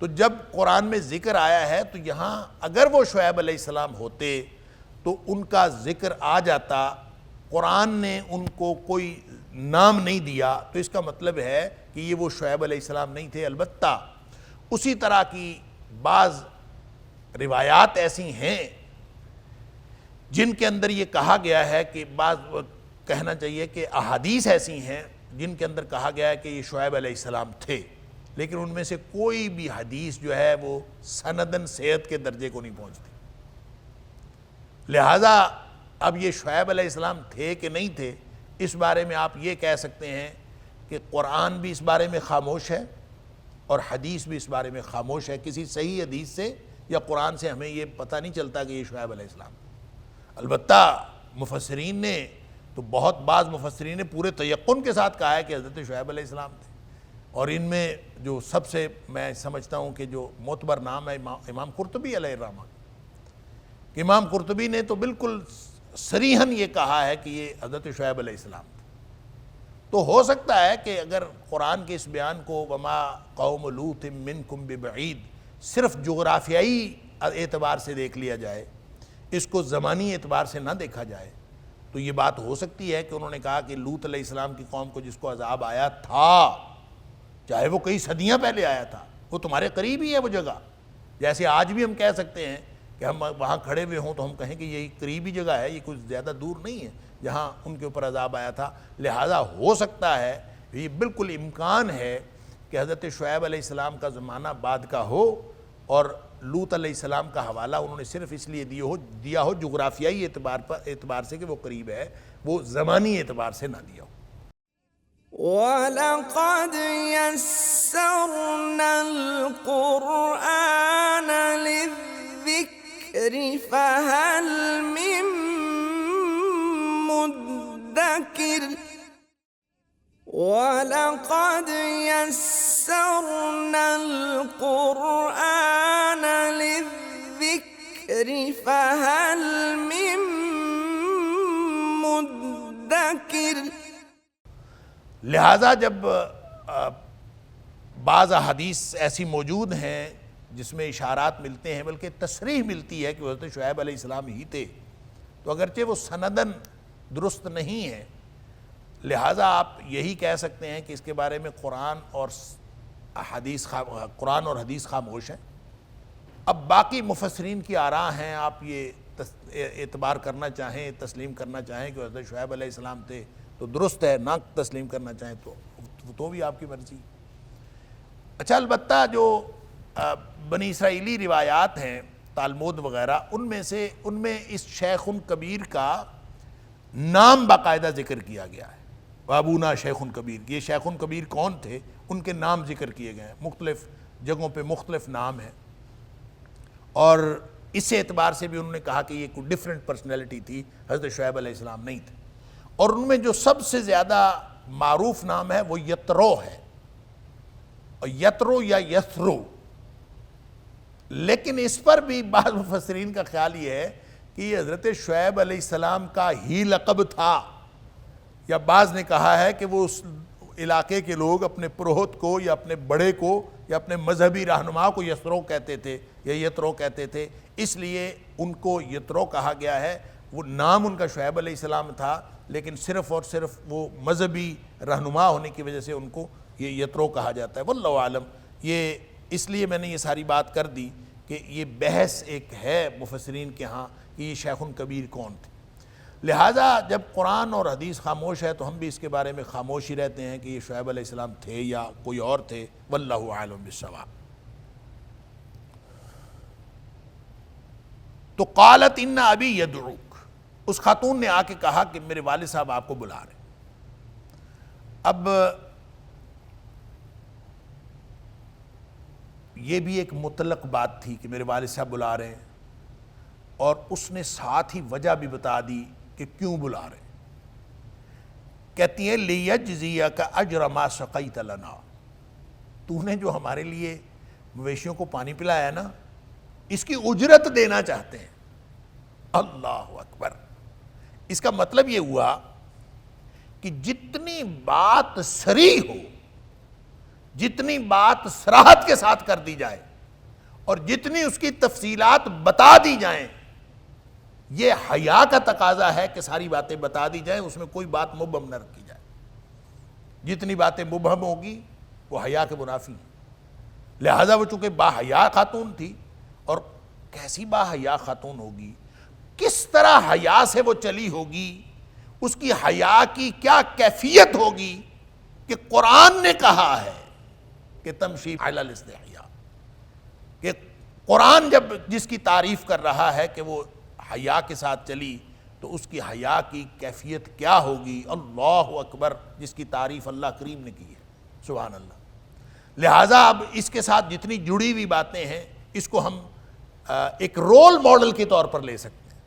تو جب قرآن میں ذکر آیا ہے تو یہاں اگر وہ شعیب علیہ السلام ہوتے تو ان کا ذکر آ جاتا. قرآن نے ان کو کوئی نام نہیں دیا تو اس کا مطلب ہے کہ یہ وہ شعیب علیہ السلام نہیں تھے. البتہ اسی طرح کی بعض روایات ایسی ہیں جن کے اندر یہ کہا گیا ہے کہ بعض کہنا چاہیے کہ احادیث ایسی ہیں جن کے اندر کہا گیا ہے کہ یہ شعیب علیہ السلام تھے، لیکن ان میں سے کوئی بھی حدیث جو ہے وہ سندن صحت کے درجے کو نہیں پہنچتی. لہٰذا اب یہ شعیب علیہ السلام تھے کہ نہیں تھے اس بارے میں آپ یہ کہہ سکتے ہیں کہ قرآن بھی اس بارے میں خاموش ہے اور حدیث بھی اس بارے میں خاموش ہے. کسی صحیح حدیث سے یا قرآن سے ہمیں یہ پتہ نہیں چلتا کہ یہ شعیب علیہ السلام. البتہ مفسرین نے تو بعض مفسرین نے پورے تیقن کے ساتھ کہا ہے کہ حضرت شعیب علیہ السلام تھے. اور ان میں جو سب سے میں سمجھتا ہوں کہ جو معتبر نام ہے امام قرطبی علیہ الرحمہ. امام قرطبی نے تو بالکل صریحاً یہ کہا ہے کہ یہ حضرت شعیب علیہ السلام تھے. تو ہو سکتا ہے کہ اگر قرآن کے اس بیان کو وما قوم لوط منکم ببعید صرف جغرافیائی اعتبار سے دیکھ لیا جائے، اس کو زمانی اعتبار سے نہ دیکھا جائے، تو یہ بات ہو سکتی ہے کہ انہوں نے کہا کہ لوط علیہ السلام کی قوم کو جس کو عذاب آیا تھا، چاہے وہ کئی صدیاں پہلے آیا تھا، وہ تمہارے قریب ہی ہے وہ جگہ. جیسے آج بھی ہم کہہ سکتے ہیں کہ ہم وہاں کھڑے ہوئے ہوں تو ہم کہیں کہ یہ قریبی جگہ ہے، یہ کچھ زیادہ دور نہیں ہے جہاں ان کے اوپر عذاب آیا تھا. لہٰذا ہو سکتا ہے، یہ بالکل امکان ہے کہ حضرت شعیب علیہ السلام کا زمانہ بعد کا ہو اور لوط علیہ السلام کا حوالہ انہوں نے صرف اس لیے دیا ہو جغرافیائی اعتبار سے کہ وہ قریب ہے، وہ زمانی اعتبار سے نہ دیا ہو. وَلَقَدْ يَسَّرْنَا الْقُرْآنَ لِلذِّكْرِ فَهَلْ مِن مُّدَّكِرٍ وَلَقَدْ يَسَّرْنَا الْقُرْآنَ لِلذِّكْرِ فَهَلْ مِن مُّدَّكِرٍ. لہٰذا جب بعض احادیث ایسی موجود ہیں جس میں اشارات ملتے ہیں، بلکہ تصریح ملتی ہے کہ حضرت شعیب علیہ السلام ہی تھے، تو اگرچہ وہ سندن درست نہیں ہے، لہٰذا آپ یہی کہہ سکتے ہیں کہ اس کے بارے میں قرآن اور حدیث خاموش ہیں. اب باقی مفسرین کی آراء ہیں، آپ یہ اعتبار کرنا چاہیں، تسلیم کرنا چاہیں کہ حضرت شعیب علیہ السلام تھے تو درست ہے، نہ تسلیم کرنا چاہیں تو بھی آپ کی مرضی. اچھا، البتہ جو بنی اسرائیلی روایات ہیں، تالمود وغیرہ، ان میں اس شیخ کبیر کا نام باقاعدہ ذکر کیا گیا ہے. وابونا شیخ کبیر، یہ شیخ کبیر کون تھے، ان کے نام ذکر کیے گئے ہیں، مختلف جگہوں پہ مختلف نام ہیں، اور اس اعتبار سے بھی انہوں نے کہا کہ یہ کوئی ڈیفرنٹ پرسنالٹی تھی، حضرت شعیب علیہ السلام نہیں تھے. اور ان میں جو سب سے زیادہ معروف نام ہے وہ یترو ہے، اور یترو یا یسرو. لیکن اس پر بھی بعض مفسرین کا خیال یہ ہے کہ یہ حضرت شعیب علیہ السلام کا ہی لقب تھا، یا بعض نے کہا ہے کہ وہ اس علاقے کے لوگ اپنے پروہت کو یا اپنے بڑے کو یا اپنے مذہبی رہنما کو یسرو کہتے تھے یا یترو کہتے تھے، اس لیے ان کو یترو کہا گیا ہے. وہ نام ان کا شعیب علیہ السلام تھا، لیکن صرف اور صرف وہ مذہبی رہنما ہونے کی وجہ سے ان کو یہ یترو کہا جاتا ہے. واللہ عالم. یہ اس لیے میں نے یہ ساری بات کر دی کہ یہ بحث ایک ہے مفسرین کے ہاں کہ یہ شیخ کبیر کون تھے. لہٰذا جب قرآن اور حدیث خاموش ہے تو ہم بھی اس کے بارے میں خاموش ہی رہتے ہیں کہ یہ شعیب علیہ السلام تھے یا کوئی اور تھے. واللہ عالم بالصواب. تو قالت ان ابی یدعوک، اس خاتون نے آ کے کہا کہ میرے والد صاحب آپ کو بلا رہے ہیں. اب یہ بھی ایک مطلق بات تھی کہ میرے والد صاحب بلا رہے ہیں، اور اس نے ساتھ ہی وجہ بھی بتا دی کہ کیوں بلا رہے ہیں. کہتی ہے لیجزیک اجر ما سقیت لنا، تو نے جو ہمارے لیے مویشیوں کو پانی پلایا نا، اس کی اجرت دینا چاہتے ہیں. اللہ اکبر. اس کا مطلب یہ ہوا کہ جتنی بات صریح ہو، جتنی بات صراحت کے ساتھ کر دی جائے، اور جتنی اس کی تفصیلات بتا دی جائیں، یہ حیا کا تقاضا ہے کہ ساری باتیں بتا دی جائیں، اس میں کوئی بات مبہم نہ رکھی جائے. جتنی باتیں مبہم ہوگی وہ حیا کے منافی ہیں. لہذا وہ چونکہ با حیا خاتون تھی، اور کیسی با حیا خاتون ہوگی، کس طرح حیا سے وہ چلی ہوگی، اس کی حیا کی کیا کیفیت ہوگی کہ قرآن نے کہا ہے کہ تمشی علی الاستحیاء، کہ قرآن جب جس کی تعریف کر رہا ہے کہ وہ حیا کے ساتھ چلی تو اس کی حیا کی کیفیت کیا ہوگی. اللہ اکبر. جس کی تعریف اللہ کریم نے کی ہے، سبحان اللہ. لہٰذا اب اس کے ساتھ جتنی جڑی ہوئی باتیں ہیں اس کو ہم ایک رول ماڈل کے طور پر لے سکتے ہیں.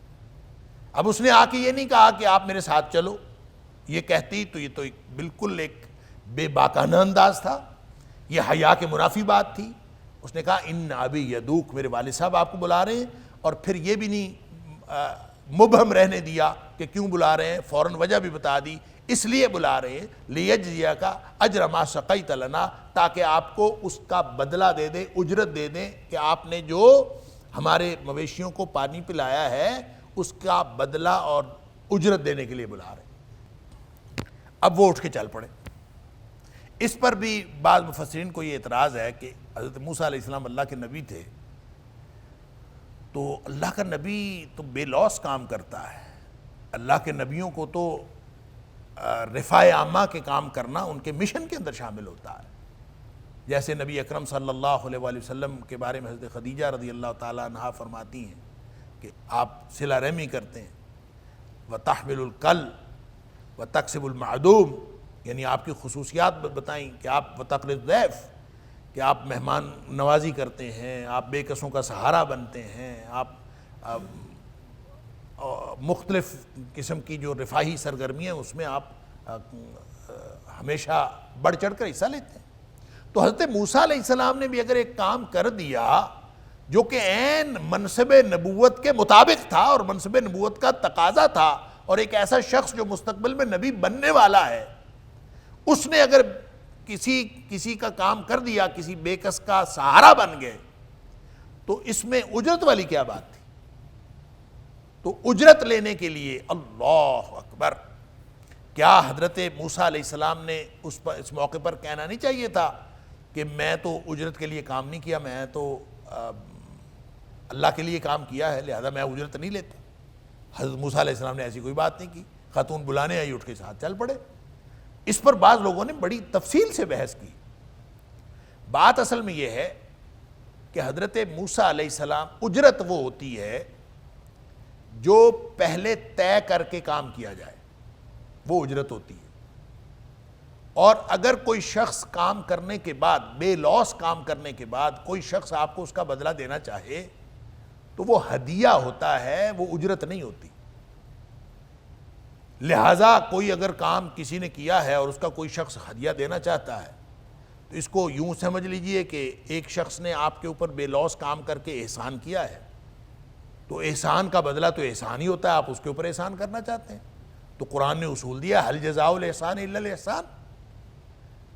اب اس نے آ کے یہ نہیں کہا کہ آپ میرے ساتھ چلو، یہ کہتی تو یہ تو بالکل ایک بے باکانہ انداز تھا، یہ حیا کے منافی بات تھی. اس نے کہا ان ابی یدوک، میرے والد صاحب آپ کو بلا رہے ہیں، اور پھر یہ بھی نہیں مبہم رہنے دیا کہ کیوں بلا رہے ہیں، فوراً وجہ بھی بتا دی. اس لیے بلا رہے ہیں لیجزیک اجر ما سقیت لنا، تاکہ آپ کو اس کا بدلہ دے دیں، اجرت دے دیں کہ آپ نے جو ہمارے مویشیوں کو پانی پلایا ہے اس کا بدلہ اور اجرت دینے کے لیے بلا رہے ہیں۔ اب وہ اٹھ کے چل پڑے۔ اس پر بھی بعض مفسرین کو یہ اعتراض ہے کہ حضرت موسیٰ علیہ السلام اللہ کے نبی تھے، تو اللہ کا نبی تو بے لوث کام کرتا ہے، اللہ کے نبیوں کو تو رفاع عامہ کے کام کرنا ان کے مشن کے اندر شامل ہوتا ہے۔ جیسے نبی اکرم صلی اللہ علیہ وآلہ وسلم کے بارے میں حضرت خدیجہ رضی اللہ تعالیٰ عنہا فرماتی ہیں کہ آپ صلہ رحمی کرتے ہیں، وَتَحْمِلُ الْكَلْ وَتَكْسِبُ الْمَعْدُومِ، یعنی آپ کی خصوصیات بتائیں کہ آپ وَتَقْرِ الضَّيْفِ، کہ آپ مہمان نوازی کرتے ہیں، آپ بے کسوں کا سہارا بنتے ہیں، آپ مختلف قسم کی جو رفاہی سرگرمی ہیں اس میں آپ ہمیشہ بڑھ چڑھ کر حصہ لیتے ہیں۔ تو حضرت موسیٰ علیہ السلام نے بھی اگر ایک کام کر دیا جو کہ عین منصب نبوت کے مطابق تھا اور منصب نبوت کا تقاضا تھا، اور ایک ایسا شخص جو مستقبل میں نبی بننے والا ہے، اس نے اگر کسی کا کام کر دیا، کسی بے کس کا سہارا بن گئے، تو اس میں اجرت والی کیا بات تھی؟ تو اجرت لینے کے لیے اللہ اکبر، کیا حضرت موسیٰ علیہ السلام نے اس موقع پر کہنا نہیں چاہیے تھا کہ میں تو اجرت کے لیے کام نہیں کیا، میں تو اللہ کے لیے کام کیا ہے، لہذا میں اجرت نہیں لیتا؟ حضرت موسیٰ علیہ السلام نے ایسی کوئی بات نہیں کی، خاتون بلانے آئی، اٹھ کے ساتھ چل پڑے۔ اس پر بعض لوگوں نے بڑی تفصیل سے بحث کی۔ بات اصل میں یہ ہے کہ حضرت موسیٰ علیہ السلام، اجرت وہ ہوتی ہے جو پہلے طے کر کے کام کیا جائے، وہ اجرت ہوتی ہے۔ اور اگر کوئی شخص کام کرنے کے بعد، بے لوث کام کرنے کے بعد کوئی شخص آپ کو اس کا بدلہ دینا چاہے تو وہ ہدیہ ہوتا ہے، وہ اجرت نہیں ہوتی۔ لہٰذا کوئی اگر کام کسی نے کیا ہے اور اس کا کوئی شخص ہدیہ دینا چاہتا ہے تو اس کو یوں سمجھ لیجئے کہ ایک شخص نے آپ کے اوپر بے لوث کام کر کے احسان کیا ہے، تو احسان کا بدلہ تو احسان ہی ہوتا ہے، آپ اس کے اوپر احسان کرنا چاہتے ہیں۔ تو قرآن نے اصول دیا، هل جزاء الاحسان الا الاحسان۔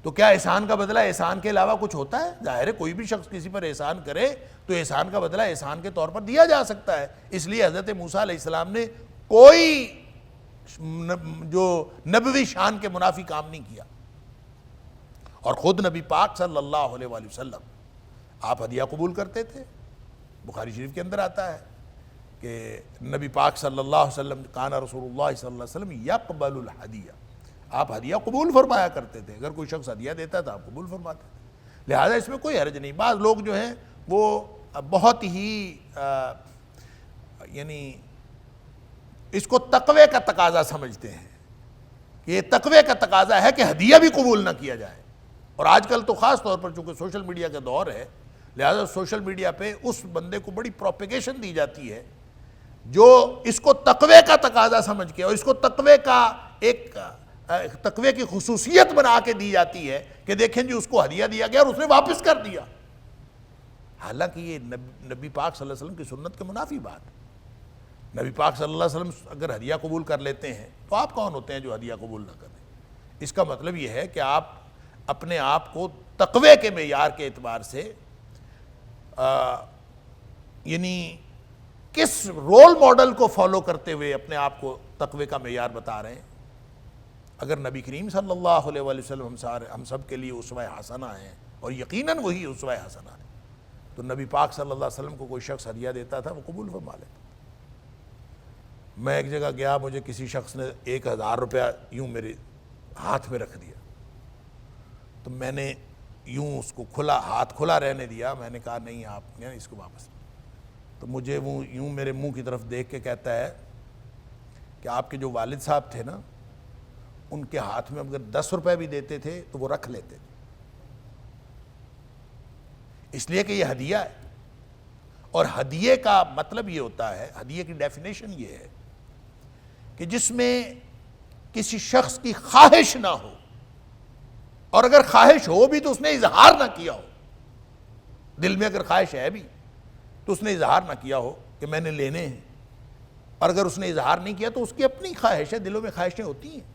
تو کیا احسان کا بدلہ احسان کے علاوہ کچھ ہوتا ہے؟ ظاہر ہے کوئی بھی شخص کسی پر احسان کرے تو احسان کا بدلہ احسان کے طور پر دیا جا سکتا ہے۔ اس لیے حضرت موسیٰ علیہ السلام نے کوئی جو نبوی شان کے منافی کام نہیں کیا، اور خود نبی پاک صلی اللہ علیہ وآلہ وسلم آپ ہدیہ قبول کرتے تھے۔ بخاری شریف کے اندر آتا ہے کہ نبی پاک صلی اللہ علیہ وسلم، کان رسول اللہ صلی اللہ علیہ وسلم یقبل الہدیہ، آپ ہدیہ قبول فرمایا کرتے تھے، اگر کوئی شخص ہدیہ دیتا تھا آپ قبول فرماتے تھے، لہذا اس میں کوئی حرج نہیں۔ بعض لوگ جو ہیں وہ بہت ہی یعنی اس کو تقوی کا تقاضا سمجھتے ہیں کہ یہ تقوی کا تقاضا ہے کہ ہدیہ بھی قبول نہ کیا جائے۔ اور آج کل تو خاص طور پر چونکہ سوشل میڈیا کا دور ہے، لہذا سوشل میڈیا پہ اس بندے کو بڑی پروپیگیشن دی جاتی ہے جو اس کو تقوی کا تقاضا سمجھ کے، اور اس کو تقوی کا ایک تقوی کی خصوصیت بنا کے دی جاتی ہے کہ دیکھیں جی اس کو ہدیہ دیا گیا اور اس نے واپس کر دیا، حالانکہ یہ نبی پاک صلی اللہ علیہ وسلم کی سنت کے منافی بات ہے۔ نبی پاک صلی اللہ علیہ وسلم اگر ہدیہ قبول کر لیتے ہیں تو آپ کون ہوتے ہیں جو ہدیہ قبول نہ کریں؟ اس کا مطلب یہ ہے کہ آپ اپنے آپ کو تقوی کے معیار کے اعتبار سے یعنی کس رول ماڈل کو فالو کرتے ہوئے اپنے آپ کو تقوی کا معیار بتا رہے ہیں؟ اگر نبی کریم صلی اللہ علیہ وآلہ وسلم ہم سب کے لیے اسوہ حسنہ ہیں، اور یقیناً وہی اسوہ حسنہ ہے، تو نبی پاک صلی اللہ علیہ وسلم کو کوئی شخص ہدیہ دیتا تھا وہ قبول فرما لیتا تھا۔ میں ایک جگہ گیا، مجھے کسی شخص نے 1000 روپیہ یوں میرے ہاتھ میں رکھ دیا، تو میں نے یوں اس کو ہاتھ کھلا رہنے دیا، میں نے کہا نہیں آپ نے اس کو واپس، تو مجھے وہ یوں میرے منہ کی طرف دیکھ کے کہتا ہے کہ آپ کے جو والد صاحب تھے نا، ان کے ہاتھ میں اگر 10 روپے بھی دیتے تھے تو وہ رکھ لیتے تھے، اس لیے کہ یہ ہدیہ ہے۔ اور ہدیے کا مطلب یہ ہوتا ہے، ہدیے کی ڈیفینیشن یہ ہے کہ جس میں کسی شخص کی خواہش نہ ہو، اور اگر خواہش ہو بھی تو اس نے اظہار نہ کیا ہو، دل میں اگر خواہش ہے بھی تو اس نے اظہار نہ کیا ہو کہ میں نے لینے ہیں، اور اگر اس نے اظہار نہیں کیا تو اس کی اپنی خواہش ہے، دلوں میں خواہشیں ہوتی ہیں،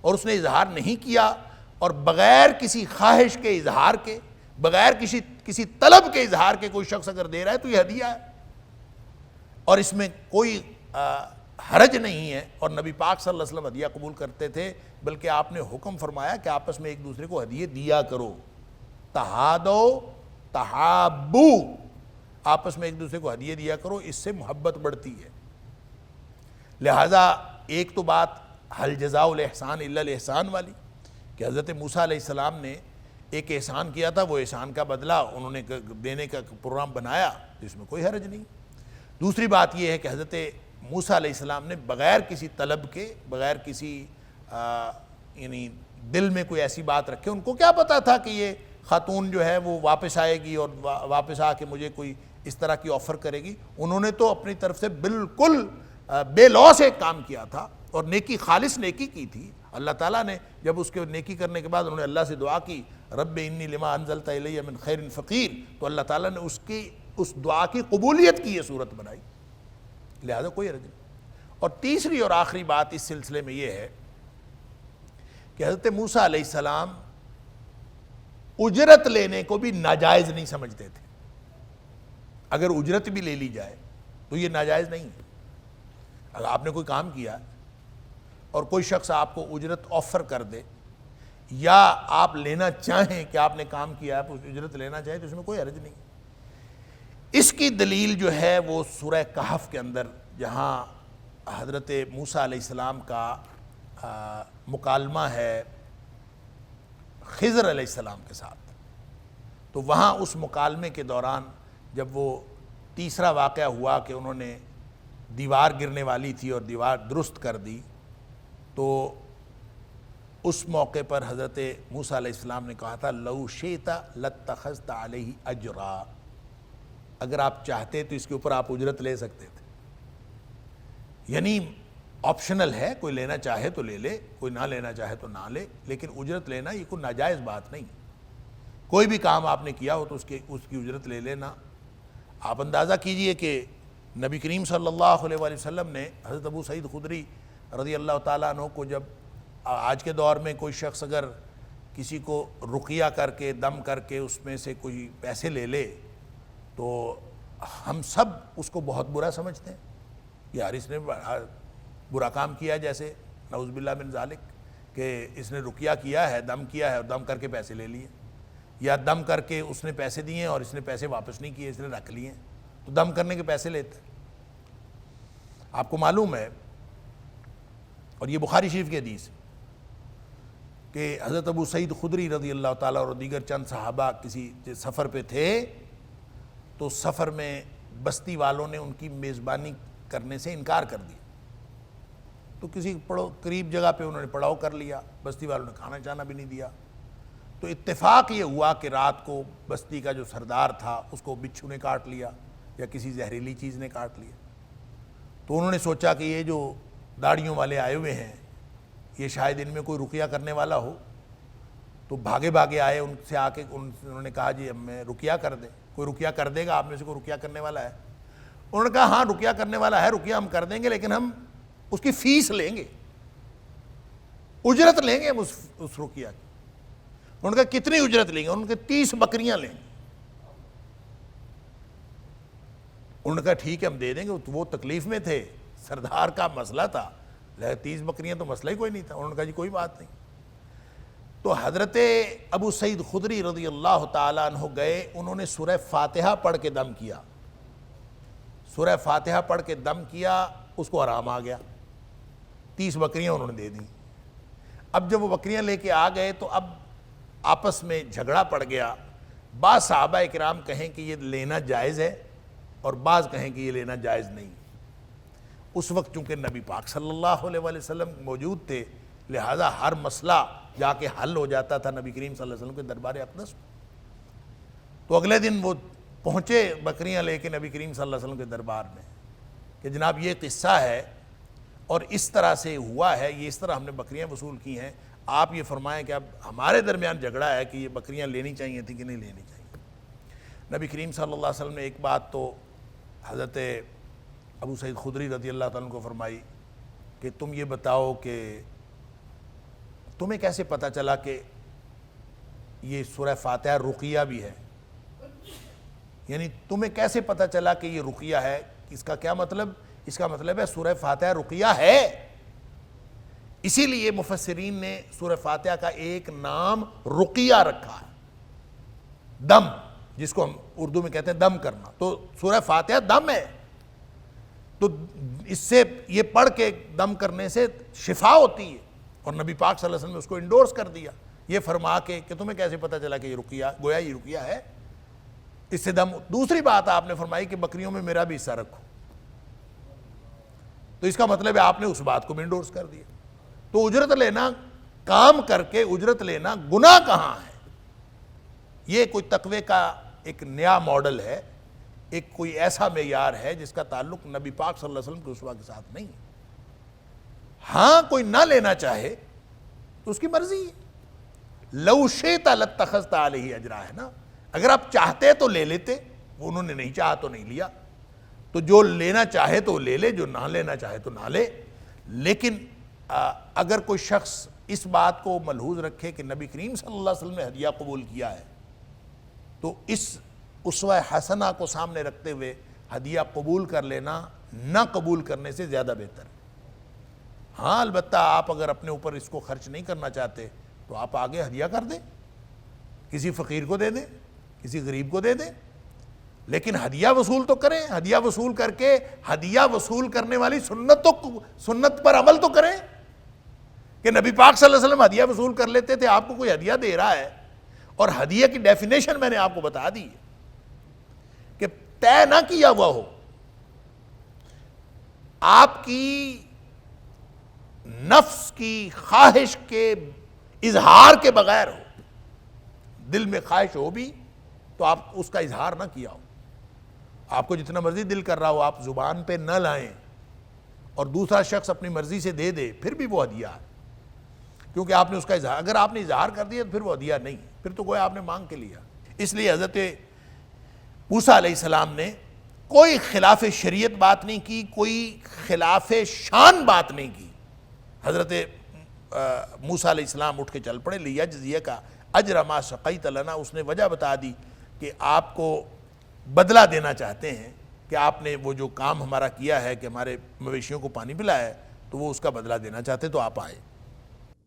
اور اس نے اظہار نہیں کیا، اور بغیر کسی خواہش کے اظہار کے، بغیر کسی طلب کے اظہار کے کوئی شخص اگر دے رہا ہے تو یہ ہدیہ ہے، اور اس میں کوئی حرج نہیں ہے۔ اور نبی پاک صلی اللہ علیہ وسلم ہدیہ قبول کرتے تھے، بلکہ آپ نے حکم فرمایا کہ آپس میں ایک دوسرے کو ہدیے دیا کرو، تہادو تحابو، آپس میں ایک دوسرے کو ہدیے دیا کرو، اس سے محبت بڑھتی ہے۔ لہٰذا ایک تو بات حل جزاء الاحسان الا الاحسان والی، کہ حضرت موسیٰ علیہ السلام نے ایک احسان کیا تھا، وہ احسان کا بدلہ انہوں نے دینے کا پروگرام بنایا، تو اس میں کوئی حرج نہیں۔ دوسری بات یہ ہے کہ حضرت موسیٰ علیہ السلام نے بغیر کسی طلب کے، بغیر کسی یعنی دل میں کوئی ایسی بات رکھے، ان کو کیا پتا تھا کہ یہ خاتون جو ہے وہ واپس آئے گی اور واپس آ کے مجھے کوئی اس طرح کی آفر کرے گی۔ انہوں نے تو اپنی طرف سے بالکل بے لوث ایک کام کیا تھا، اور نیکی، خالص نیکی کی تھی۔ اللہ تعالیٰ نے جب اس کے نیکی کرنے کے بعد انہوں نے اللہ سے دعا کی، رب انی لما انزلت الی من خیر فقیر، تو اللہ تعالیٰ نے اس دعا کی قبولیت کی یہ صورت بنائی، لہذا کوئی حرج نہیں۔ اور تیسری اور آخری بات اس سلسلے میں یہ ہے کہ حضرت موسیٰ علیہ السلام اجرت لینے کو بھی ناجائز نہیں سمجھتے تھے۔ اگر اجرت بھی لے لی جائے تو یہ ناجائز نہیں ہے۔ اگر آپ نے کوئی کام کیا اور کوئی شخص آپ کو اجرت آفر کر دے، یا آپ لینا چاہیں کہ آپ نے کام کیا ہے اجرت لینا چاہیں، تو اس میں کوئی حرج نہیں۔ اس کی دلیل جو ہے وہ سورہ کہف کے اندر، جہاں حضرت موسیٰ علیہ السلام کا مکالمہ ہے خضر علیہ السلام کے ساتھ، تو وہاں اس مکالمے کے دوران جب وہ تیسرا واقعہ ہوا کہ انہوں نے دیوار گرنے والی تھی اور دیوار درست کر دی، تو اس موقع پر حضرت موسیٰ علیہ السلام نے کہا تھا لو شئت لاتخذت علیہ اجرا، اگر آپ چاہتے تو اس کے اوپر آپ اجرت لے سکتے تھے۔ یعنی آپشنل ہے، کوئی لینا چاہے تو لے لے، کوئی نہ لینا چاہے تو نہ لے، لیکن اجرت لینا یہ کوئی ناجائز بات نہیں۔ کوئی بھی کام آپ نے کیا ہو تو اس کی اجرت لے لینا۔ آپ اندازہ کیجئے کہ نبی کریم صلی اللہ علیہ وآلہ وسلم نے حضرت ابو سعید خدری رضی اللہ تعالیٰ عنہ کو، جب آج کے دور میں کوئی شخص اگر کسی کو رقیہ کر کے، دم کر کے اس میں سے کوئی پیسے لے لے، تو ہم سب اس کو بہت برا سمجھتے ہیں، یار اس نے برا کام کیا، جیسے نعوذ باللہ من ذالک، کہ اس نے رقیہ کیا ہے، دم کیا ہے اور دم کر کے پیسے لے لیے، یا دم کر کے اس نے پیسے دیے اور اس نے پیسے واپس نہیں کیے، اس نے رکھ لیے، تو دم کرنے کے پیسے لیتے۔ آپ کو معلوم ہے، اور یہ بخاری شریف کی حدیث کہ حضرت ابو سعید خدری رضی اللہ تعالیٰ اور دیگر چند صحابہ کسی سفر پہ تھے، تو سفر میں بستی والوں نے ان کی میزبانی کرنے سے انکار کر دیا، تو کسی قریب جگہ پہ انہوں نے پڑاؤ کر لیا، بستی والوں نے کھانا چانا بھی نہیں دیا، تو اتفاق یہ ہوا کہ رات کو بستی کا جو سردار تھا اس کو بچھو نے کاٹ لیا یا کسی زہریلی چیز نے کاٹ لیا، تو انہوں نے سوچا کہ یہ جو داڑھیوں والے آئے ہوئے ہیں یہ شاید ان میں کوئی رقیہ کرنے والا ہو، تو بھاگے بھاگے آئے، ان سے آ کے انہوں نے کہا جی ہمیں رقیہ کر دیں، کوئی رقیہ کر دے گا آپ میں سے، کوئی رقیہ کرنے والا ہے؟ انہوں نے کہا ہاں رقیہ کرنے والا ہے، رقیہ ہم کر دیں گے، لیکن ہم اس کی فیس لیں گے، اجرت لیں گے ہم اس رقیہ کی۔ انہوں نے کہا کتنی اجرت لیں گے؟ انہوں نے کہا 30 بکریاں لیں گے۔ انہوں نے کہا ٹھیک ہے ہم دے دیں گے، وہ تکلیف میں تھے، سردار کا مسئلہ تھا، 30 بکریاں تو مسئلہ ہی کوئی نہیں تھا۔ انہوں نے کہا جی کوئی بات نہیں۔ تو حضرت ابو سعید خدری رضی اللہ تعالیٰ عنہ گئے، انہوں نے سورہ فاتحہ پڑھ کے دم کیا، سورہ فاتحہ پڑھ کے دم کیا، اس کو آرام آ گیا، 30 بکریاں انہوں نے دے دیں۔ اب جب وہ بکریاں لے کے آ گئے تو اب آپس میں جھگڑا پڑ گیا، بعض صحابہ اکرام کہیں کہ یہ لینا جائز ہے اور بعض کہیں کہ یہ لینا جائز نہیں۔ اس وقت چونکہ نبی پاک صلی اللہ علیہ وآلہ وسلم موجود تھے، لہذا ہر مسئلہ جا کے حل ہو جاتا تھا نبی کریم صلی اللہ علیہ وسلم کے دربار اقدس میں۔ تو اگلے دن وہ پہنچے بکریاں لے کے نبی کریم صلی اللہ علیہ وسلم کے دربار میں کہ جناب یہ قصہ ہے اور اس طرح سے ہوا ہے، یہ اس طرح ہم نے بکریاں وصول کی ہیں، آپ یہ فرمائیں کہ اب ہمارے درمیان جھگڑا ہے کہ یہ بکریاں لینی چاہیے تھی کہ نہیں لینی چاہیے۔ نبی کریم صلی اللہ علیہ وسلم نے ایک بات تو حضرت ابو سعید خدری رضی اللہ تعالیٰ عنہ کو فرمائی کہ تم یہ بتاؤ کہ تمہیں کیسے پتہ چلا کہ یہ سورہ فاتحہ رقیہ بھی ہے؟ یعنی تمہیں کیسے پتہ چلا کہ یہ رقیہ ہے؟ اس کا کیا مطلب؟ اس کا مطلب ہے سورہ فاتحہ رقیہ ہے. اسی لیے مفسرین نے سورہ فاتحہ کا ایک نام رقیہ رکھا ہے، دم، جس کو ہم اردو میں کہتے ہیں دم کرنا. تو سورہ فاتحہ دم ہے، تو اس سے یہ پڑھ کے دم کرنے سے شفا ہوتی ہے، اور نبی پاک صلی اللہ علیہ وسلم نے اس کو انڈورس کر دیا یہ فرما کے کہ تمہیں کیسے پتہ چلا کہ یہ رقیہ، گویا یہ رقیہ ہے، اس سے دم. دوسری بات آپ نے فرمائی کہ بکریوں میں میرا بھی حصہ رکھو، تو اس کا مطلب ہے آپ نے اس بات کو بھی انڈورس کر دیا. تو اجرت لینا، کام کر کے اجرت لینا گناہ کہاں ہے؟ یہ کوئی تقوی کا ایک نیا ماڈل ہے، ایک کوئی ایسا معیار ہے جس کا تعلق نبی پاک صلی اللہ علیہ وسلم کے اسوہ کے ساتھ نہیں. ہاں کوئی نہ لینا چاہے تو اس کی مرضی ہے. لو شئت لاتخذت علیہ اجرا ہے نا، اگر آپ چاہتے تو لے لیتے، انہوں نے نہیں چاہا تو نہیں لیا. تو جو لینا چاہے تو لے لے، جو نہ لینا چاہے تو نہ لے. لیکن اگر کوئی شخص اس بات کو ملحوظ رکھے کہ نبی کریم صلی اللہ علیہ وسلم نے ہدیہ قبول کیا ہے، تو اس اسوہ حسنہ کو سامنے رکھتے ہوئے ہدیہ قبول کر لینا نہ قبول کرنے سے زیادہ بہتر ہے. ہاں البتہ آپ اگر اپنے اوپر اس کو خرچ نہیں کرنا چاہتے تو آپ آگے ہدیہ کر دیں، کسی فقیر کو دے دیں، کسی غریب کو دے دیں، لیکن ہدیہ وصول تو کریں. ہدیہ وصول کر کے ہدیہ وصول کرنے والی سنت پر عمل تو کریں کہ نبی پاک صلی اللہ علیہ وسلم ہدیہ وصول کر لیتے تھے. آپ کو کوئی ہدیہ دے رہا ہے، اور ہدیہ کی ڈیفینیشن میں نے آپ کو بتا دی کہ طے نہ کیا ہوا ہو، آپ کی نفس کی خواہش کے اظہار کے بغیر ہو. دل میں خواہش ہو بھی تو آپ اس کا اظہار نہ کیا ہو. آپ کو جتنا مرضی دل کر رہا ہو آپ زبان پہ نہ لائیں، اور دوسرا شخص اپنی مرضی سے دے دے، پھر بھی وہ ہدیہ ہے، کیونکہ آپ نے اس کا اظہار، اگر آپ نے اظہار کر دیا تو پھر وہ ہدیہ نہیں، پھر تو گویا آپ نے مانگ کے لیا. اس لیے حضرت موسیٰ علیہ السلام نے کوئی خلاف شریعت بات نہیں کی، کوئی خلاف شان بات نہیں کی. حضرت موسیٰ علیہ السلام اٹھ کے چل پڑے. لیجزیک اجر ما سقیت لنا، اس نے وجہ بتا دی کہ آپ کو بدلہ دینا چاہتے ہیں کہ آپ نے وہ جو کام ہمارا کیا ہے کہ ہمارے مویشیوں کو پانی پلایا ہے، تو وہ اس کا بدلہ دینا چاہتے، تو آپ آئے.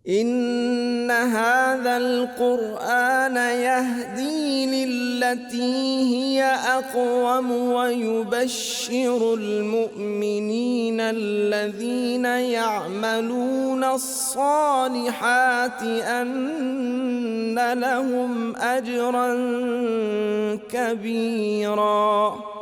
إن هذا القرآن يهدي للتي هي أقوم ويبشر المؤمنين الذين يعملون الصالحات أن لهم أجرا كبيرا.